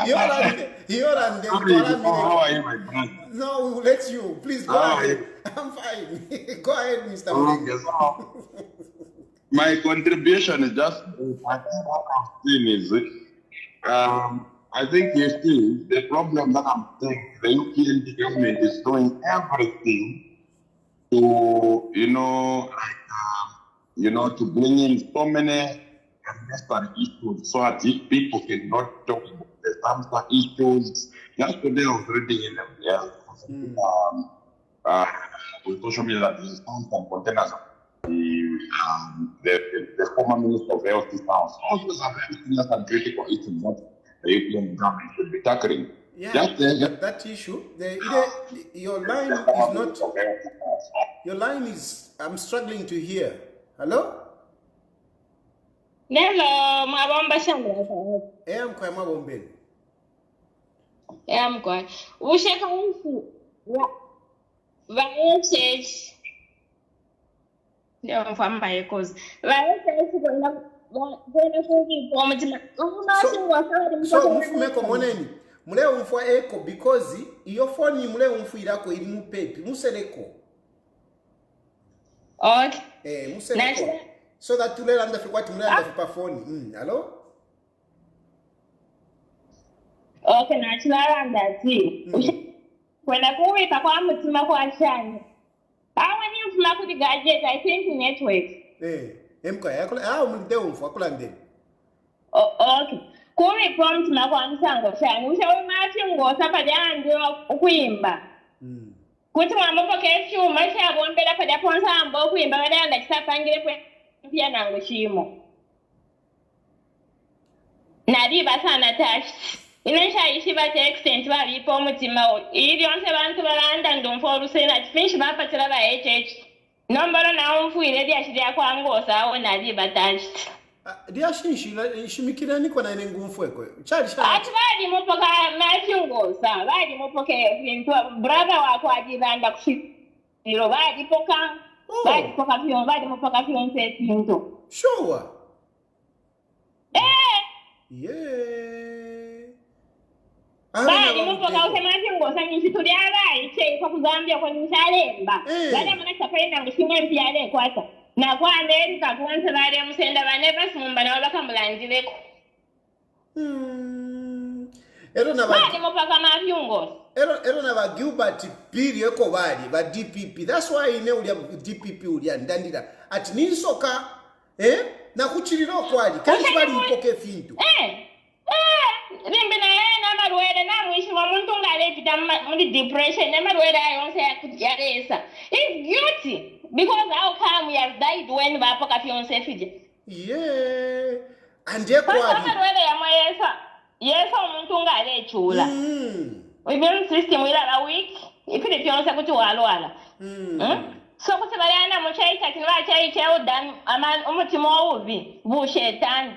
You're how are you, my brother? No, we'll let you. Please go ahead. I'm fine. Go ahead, Mr. Okay, so my contribution is just I think you see the problem that I'm saying. The UK government is doing everything to, to bring in so many unnecessary issues so that people cannot talk about the Samsung issues. Yesterday I was reading in them, with social media that this is Samsung containers. The former Minister of Health is now. All those are very serious and critical issues that the European government should be tackling. Yeah, that issue. Your line is not. Your line is. I'm struggling to hear. Hello? Hello, mabomba shangwe. Mkwa mabombe. Mkwa. Usheka unfu. Vaechechi. Ndio mfamba yekozi. Vaechechi kwenda kundi kwa mtima. So mfumeko moneni. Mule umfwa eko because iyo phone mule umfuirako iri mupepi museleko. Okay. Museleko. So that tule landa fi kwati mule landa fi pa phone. Hello? Okay, nachila landa si. Kwenda kuwika kwa mtima kwa shani. When you fly with the gadget, I think network. Mko ya umde umfwa kulande. Okay. Kuri prompt na kwa msango shani. Ushawe mati ngosa pajandi ukuimba. Kuti mwambo keshu maisha bombela paja ponsa ambo ukuimba wale anda kisapangile kwe pia nangu shimo. Nadiba sana tashi. Inaisha ishiba te extent bali ipo mutima ili yonse bantu balanda ndumfo rusena fish bapa tira ba HH nombolo na umfuire dia shidia kwa ngosa awo nadiba tashi dia shimikira niko na nengu mfweko chali shali atibadi mupoka machingosa badi mupoke vintu brother wako ajibanda kushiro badi poka badi poka vyo badi mupoka vyo nse pinto sure bali mupoka usemaje ngosa nishitulia bai che kwa kuzambia kwa nishalemba bali amana chapenda ngushimwe mpiyale kwata na kwa America kuanza bali musenda bane basumba na wala kamulanjileko ero na bali mupoka mavyungo ero na ba Gilbert Piri eko bali ba DPP. That's why ine ulia DPP ulia ndandira ati ninsoka nakuchirira okwali kandi bali mpoke fintu limbi naye n'amalwere namwishima muntu ng'alekita muri depression n'amalwere ayonse yakujalesa. He's guilty because how come he has died when bapoka fiance fije? Yeah. And equally. Amalwere yamwesa. Yes, omuntu ng'alechula. Immune system ilala weak. Ifite fiance kuti walwala. So kuti balana muchaita kinwa dan aman umutima obubi bushetani.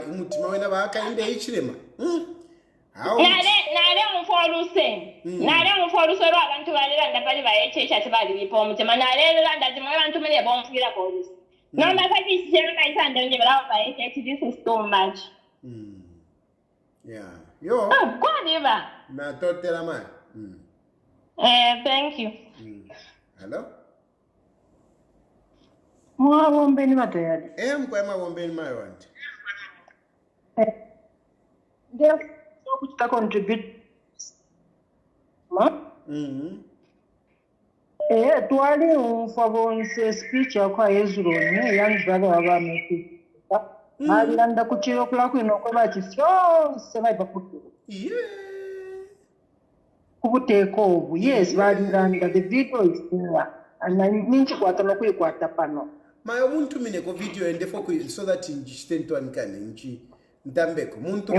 Umutima wena Hakainde Hichilema. Nale mufoluse lwa abantu baliranda pali bayechecha tibali bipo omutima nale landa zimwe abantu mele bonfira polisi. No matter this general isanda nje balawa bayechecha, this is too much. Yeah. Yo. Kwadiba. Na totela man. Thank you. Hello? Mwawombeni matayali. Mkwema wombeni my want. Ndio kuchita contribute. Twali umfavonse speech yakwa Hezroni young brother wabameki. Aliranda kuchiro kulako inokwe bachifyose baibakutu. Kubuteko obu. Yes, baliranda. The video is there. And ninchi kwata nokuikwata pano. Mayo muntu mineko video endefo so that injistento ankane nchi ntambeko muntu.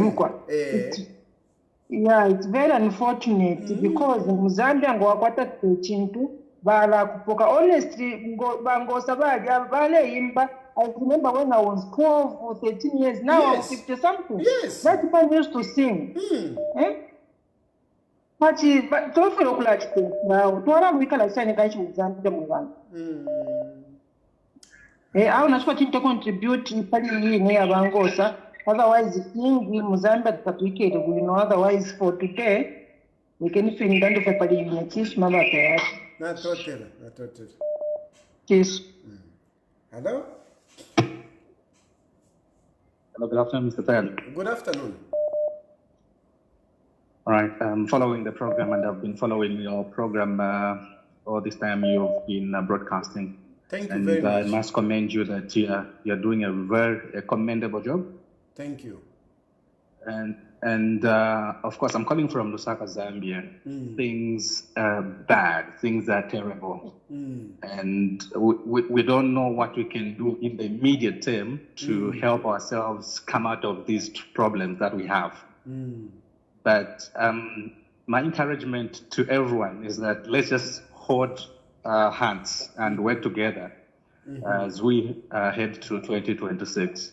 Yeah, it's very unfortunate because Muzambia ngwakwata chintu bala kupoka. Honestly, bangosa bale imba. I remember when I was 12 or 13 years. Now I'm 50 something. Yes. That people used to sing. But don't feel like now. Tuara mwikala sani kanchi Muzambia Muzambia. I want to contribute pali hii ya bangosa. Otherwise, in Mozambique, otherwise, for today, we can finish under the party in a kiss, Mama. Not total. Kiss. Hello? Hello, good afternoon, Mr. Tayali. Good afternoon. All right, I'm following the program and I've been following your program all this time you've been broadcasting. Thank you very much. I must commend you that you're doing a very commendable job. Thank you. And of course, I'm calling from Lusaka, Zambia. Things are bad. Things are terrible. And we don't know what we can do in the immediate term to help ourselves come out of these problems that we have. But my encouragement to everyone is that let's just hold our hands and work together as we head to 2026.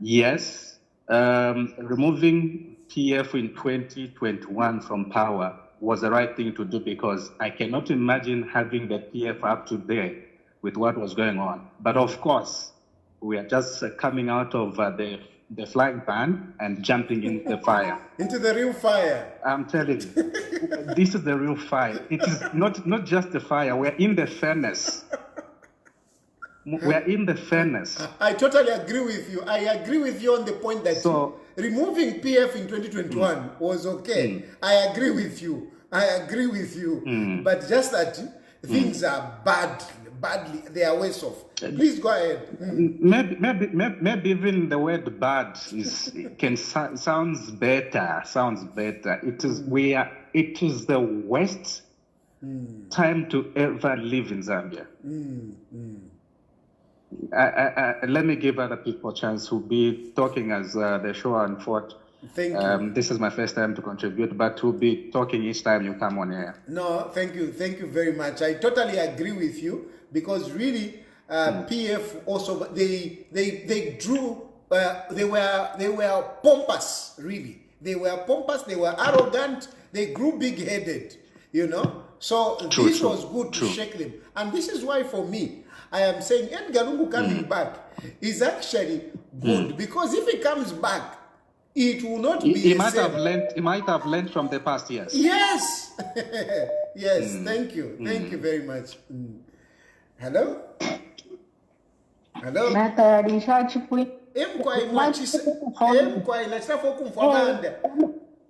Yes, removing PF in 2021 from power was the right thing to do because I cannot imagine having the PF up to date with what was going on. But of course, we are just coming out of the flying pan and jumping in the fire. Into the real fire. I'm telling you, this is the real fire. It is not just the fire, we're in the furnace. We're in the furnace. I totally agree with you. I agree with you on the point that removing PF in 2021 was okay. I agree with you. But just that things are badly, they are worse off. Please go ahead. Maybe even the word bad sounds better. It is the worst time to ever live in Zambia. Let me give other people a chance who'll be talking as the show unfold. Thank you. This is my first time to contribute, but we'll be talking each time you come on air. No, thank you very much. I totally agree with you because really, PF also they drew. They were pompous. Really, they were pompous. They were arrogant. They grew big-headed. You know. So this was good to shake them, and this is why for me, I am saying Edgar Lungu coming back is actually good because if he comes back, it will not be. He might have learned from the past years. Yes, yes. Thank you very much. Hello.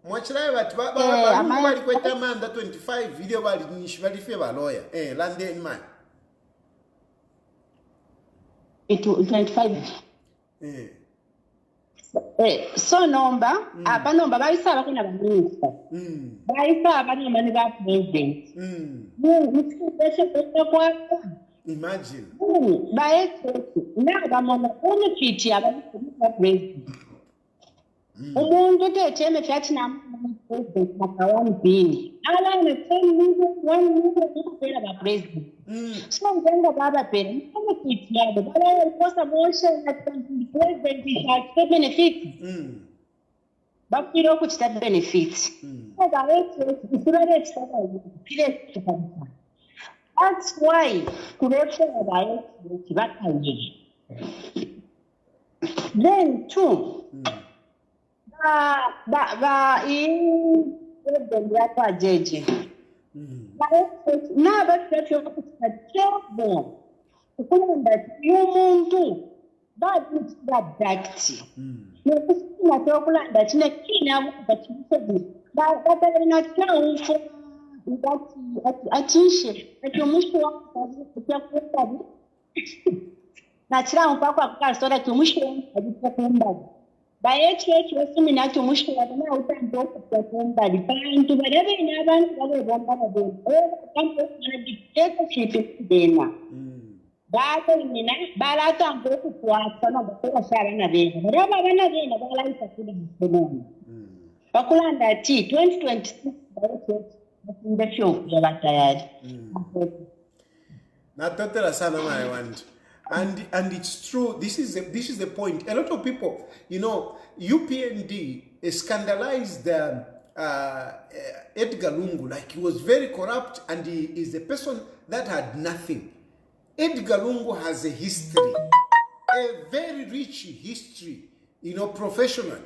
Mwachirayo bati bali kweta manda 25 video bali nishi bali fe baloya landeni man. into 25. So nomba apa nomba bayisaba kuna baminista bayisaba noma ni ba president bese kwa imagine bayethe naba mama benefit yaba president umuntu uthetheme fyathi nami president makawambini ala ne 10 million 1 million kuphela ba president so ngenza baba phela benefit yabo bala kosa motion that president is benefit bapilo ukuthi that benefit ngoba wethu isibele sibele that's why kulephela bayethu bakhanye then two in the jeje na bathethe ukuthi ukulanda umuntu bathi badakti nokusina tokulanda thina thina bathi bathina tawufo ngathi athishe atomusho wakho nathira mpaka kukasola tomusho wakho bayethu wesiminathi umusho wabona uthando ukuthanda libantu balebe abantu babebona abantu dictatorship dena bathi mina balata ngokukwatha nokuhlala nabena ngoba bana bena balayisa kule msebenzi bakulanda thi 2026 bayethu basindesho yala Tayali natotela sana my want. And it's true. This is the point. A lot of people, you know, UPND scandalized Edgar Lungu like he was very corrupt and he is a person that had nothing. Edgar Lungu has a history, a very rich history, you know, professionally.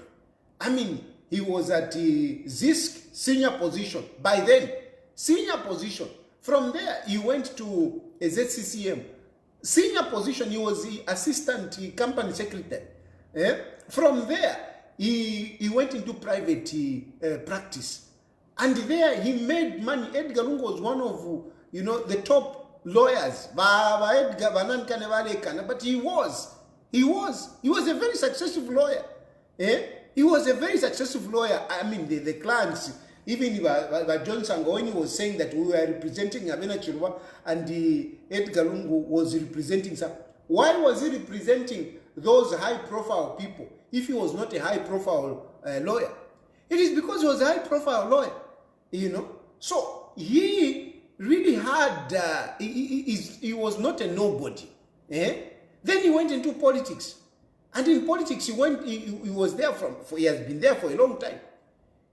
I mean, he was at the ZISC senior position. By then, senior position. From there, he went to a ZCCM. Senior position, he was the assistant company secretary. From there, he went into private practice. And there, he made money. Edgar Lungu was one of, you know, the top lawyers. But he was a very successful lawyer. He was a very successful lawyer. I mean, the clients, even John Sangoini was saying that we were representing Abena Chilufya and Edgar Lungu was representing some. Why was he representing those high-profile people if he was not a high-profile lawyer? It is because he was a high-profile lawyer, you know. So he really had, he was not a nobody. Then he went into politics. And in politics, he was there he has been there for a long time.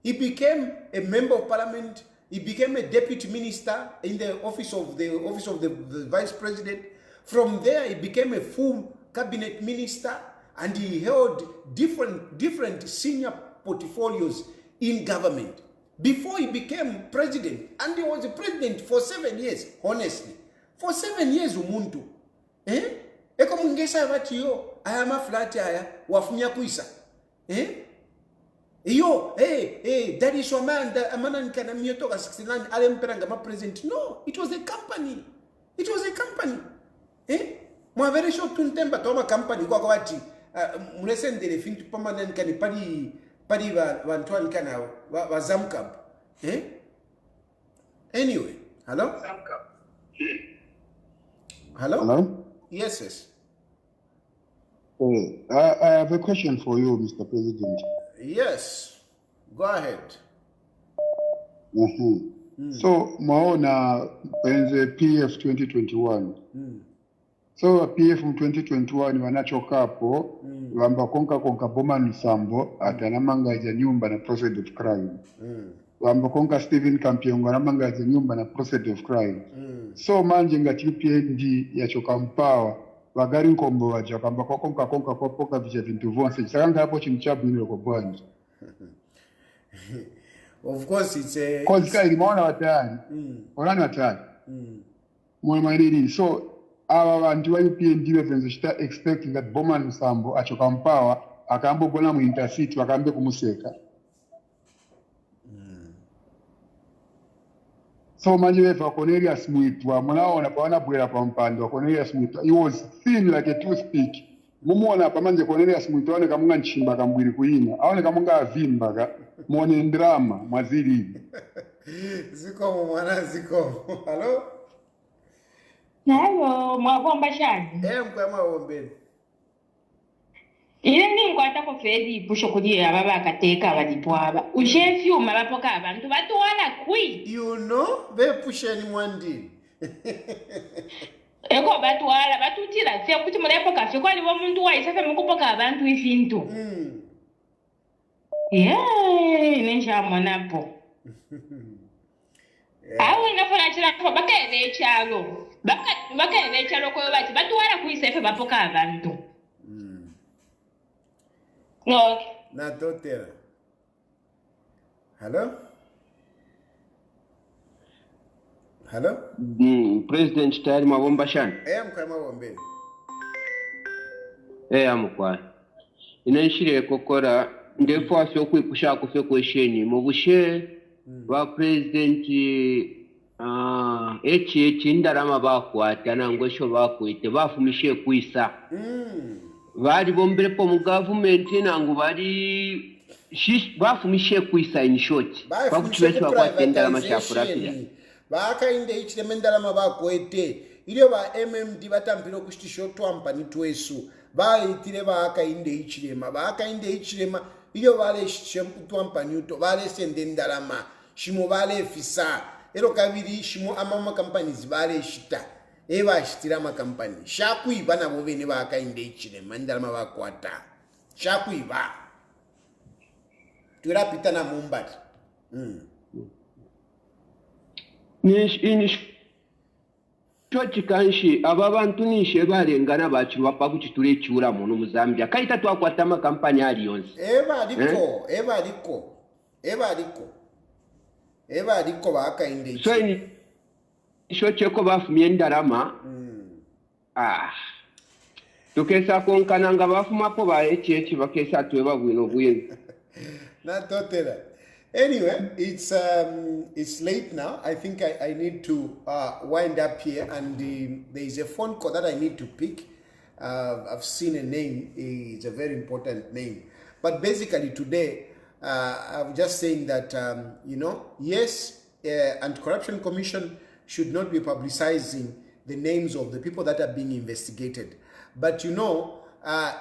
He became a member of parliament. He became a deputy minister in the office of the vice president. From there, he became a full cabinet minister, and he held different senior portfolios in government before he became president. And he was a president for 7 years, honestly. For 7 years, umuntu. Eko mungesa bati yo, ayama flat aya, wafumia kuisa. Yo, that is your man, amana nkana miyotoka 69, alemperanga ma president. No, it was a company. It was a company. Mwavere shop tuntemba toma company kwa wati, munesendele fintu pamana nkani pari wantua nkana wazamkab. Anyway, hello? Hello? Hello? Yes. I have a question for you, Mr. President. Yes, go ahead. So, maona penze PF 2021. So, PF 2021 wanachokapo wamba konka Boma Nsambo atanamanga nyumba na process of crime. Wamba konka Stephen Kampiongo anamanga nyumba na process of crime. So, manje ngati UPND ya chokampawa wagari nkombo waja kwamba konka kwa vija vintu vonse sakanga hapo chimchabu ile kwa bwanji. Of course it's a cause kai limaona watani orani watani mwana maidini. So awa bantu wa UPND wevenze chita expecting that Boma Nsambo achoka mpawa akambo bona mu intercity wakambe kumuseka. So many for Cornelius Muitwa, Mona Pana Buera Pampando, Cornelius Muitwa. He was thin like a toothpick. Mumona Pamanje Cornelius Muitwa, Kamungan Chimba Kambiri Queen. I want to Kamunga Vimbaga, morning drama, Maziri. Zikomo mwana zikomo. Hello? Hello, mwagomba shani. Mkwe mwagombeni. Ile ninkwata ko fedi pusho kudiya baba akateka abadipwaba. Ushefyuma bapoka abantu batwala kwi. You know, be pusheni mwandini. Eko batwala batutira fye kuti mulepo kafe kwali bo muntu wayisafe mukupoka abantu ifintu. Nenjamonapo. Awe nafuna chira ko bakeze echalo. Bakeze echalo ko bati batwala kuisefe bapoka abantu. Okay. Na totera. Hello? Hello? President Tayali Mabomba Shan. Mkwe Mabombeni. Amukwa. Inanshire kokora ndefo afyo kwipusha kufe kwesheni mubushe ba president ndarama bakwata nangwesho bakwite bafumishe kwisa. Bari bombere po mu government nangu bari bafumishe kwisa in short. Bakutubesha bakwatenda amashafurapira. Hakainde Hichilema ndalama bakwete ilio ba MMD batampiro kushtisho twampa ni twesu baitire Hakainde Hichilema ilio bale twampa nyuto bale sende ndalama shimo bale fisa ero kabiri shimo amama companies bale shita eba shitira ma company shakuiba nabo bene Hakainde Hichilema ndalama bakwata shakuiba turapita na mumbati Chochi kanshi aba bantu nishe barengana bakirwa pa kuchitule cyura muntu mu Zambia kaita twakwata ama kampani ali yonse eba ariko Hakainde so ni shoche ko bafumye ndarama tukesa konkana nga bafuma ko ba echi bakesa twe babwino bwino na totera. Anyway, it's late now. I think I need to wind up here, and there is a phone call that I need to pick. I've seen a name. It's a very important name. But basically today, I'm just saying that, yes, Anti-Corruption Commission should not be publicizing the names of the people that are being investigated. But,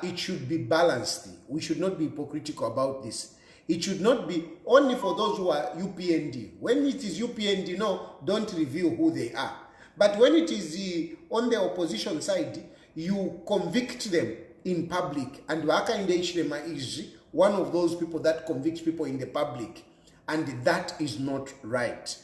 it should be balanced. We should not be hypocritical about this. It should not be only for those who are UPND. When it is UPND, don't reveal who they are. But when it is on the opposition side, you convict them in public. And Hakainde Hichilema is one of those people that convicts people in the public. And that is not right.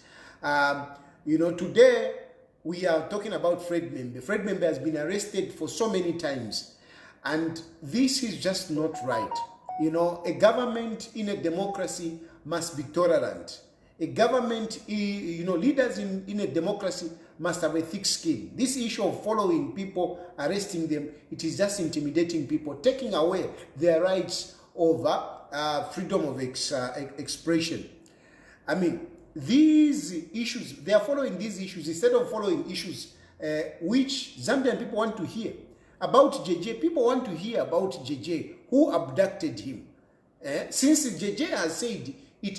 Today we are talking about Fred Membe. Fred Membe has been arrested for so many times. And this is just not right. A government in a democracy must be tolerant. A government, leaders in a democracy must have a thick skin. This issue of following people, arresting them, it is just intimidating people, taking away their rights over freedom of expression. I mean, these issues, they are following these issues instead of following issues which Zambian people want to hear. About JJ, people want to hear about JJ, who abducted him. Since JJ has said it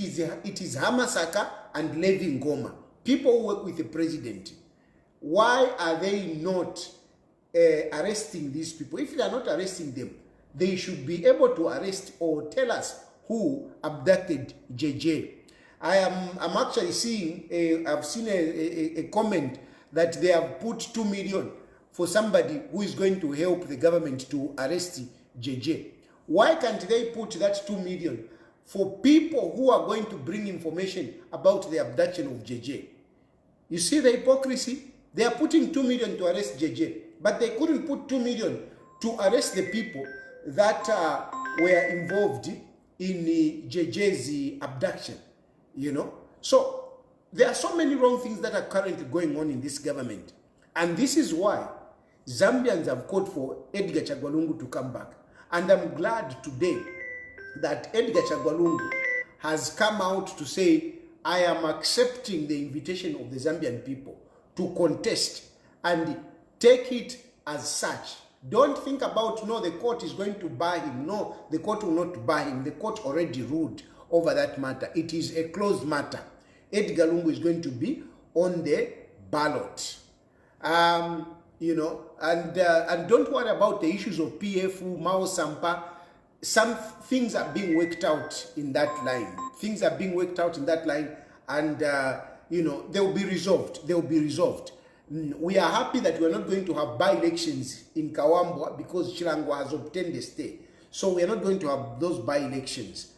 is Hamasaka and Levi Ngoma, people who work with the president, why are they not arresting these people? If they are not arresting them, they should be able to arrest or tell us who abducted JJ. I'm actually seeing, I've seen a comment that they have put 2 million for somebody who is going to help the government to arrest JJ. Why can't they put that 2 million for people who are going to bring information about the abduction of JJ? You see the hypocrisy? They are putting 2 million to arrest JJ, but they couldn't put 2 million to arrest the people that were involved in JJ's abduction, So there are so many wrong things that are currently going on in this government. And this is why Zambians have called for Edgar Chagwalungu to come back. And I'm glad today that Edgar Chagwalungu has come out to say I am accepting the invitation of the Zambian people to contest and take it as such. Don't think about, no, the court is going to bar him. No, the court will not bar him. The court already ruled over that matter. It is a closed matter. Edgar Lungu is going to be on the ballot. You know, and don't worry about the issues of PF, Mao Sampa. Some things are being worked out in that line. Things are being worked out in that line, and you know, they will be resolved. They will be resolved. We are happy that we are not going to have by-elections in Kawambwa because Chilangwa has obtained the stay. So we are not going to have those by-elections.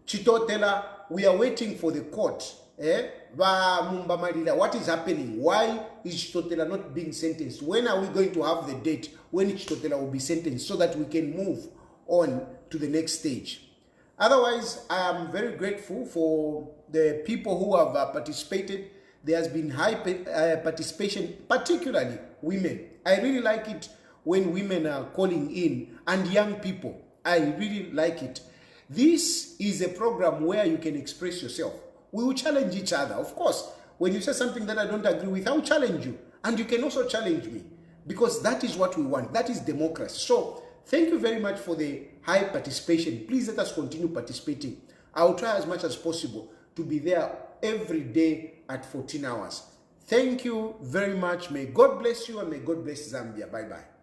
Chitotela, we are waiting for the court. What is happening? Why is Chitotela not being sentenced? When are we going to have the date when Chitotela will be sentenced so that we can move on to the next stage? Otherwise, I am very grateful for the people who have participated. There has been high participation, particularly women. I really like it when women are calling in, and young people. I really like it. This is a program where you can express yourself. We will challenge each other. Of course, when you say something that I don't agree with, I will challenge you. And you can also challenge me, because that is what we want. That is democracy. So thank you very much for the high participation. Please let us continue participating. I will try as much as possible to be there every day at 14 hours. Thank you very much. May God bless you, and may God bless Zambia. Bye-bye.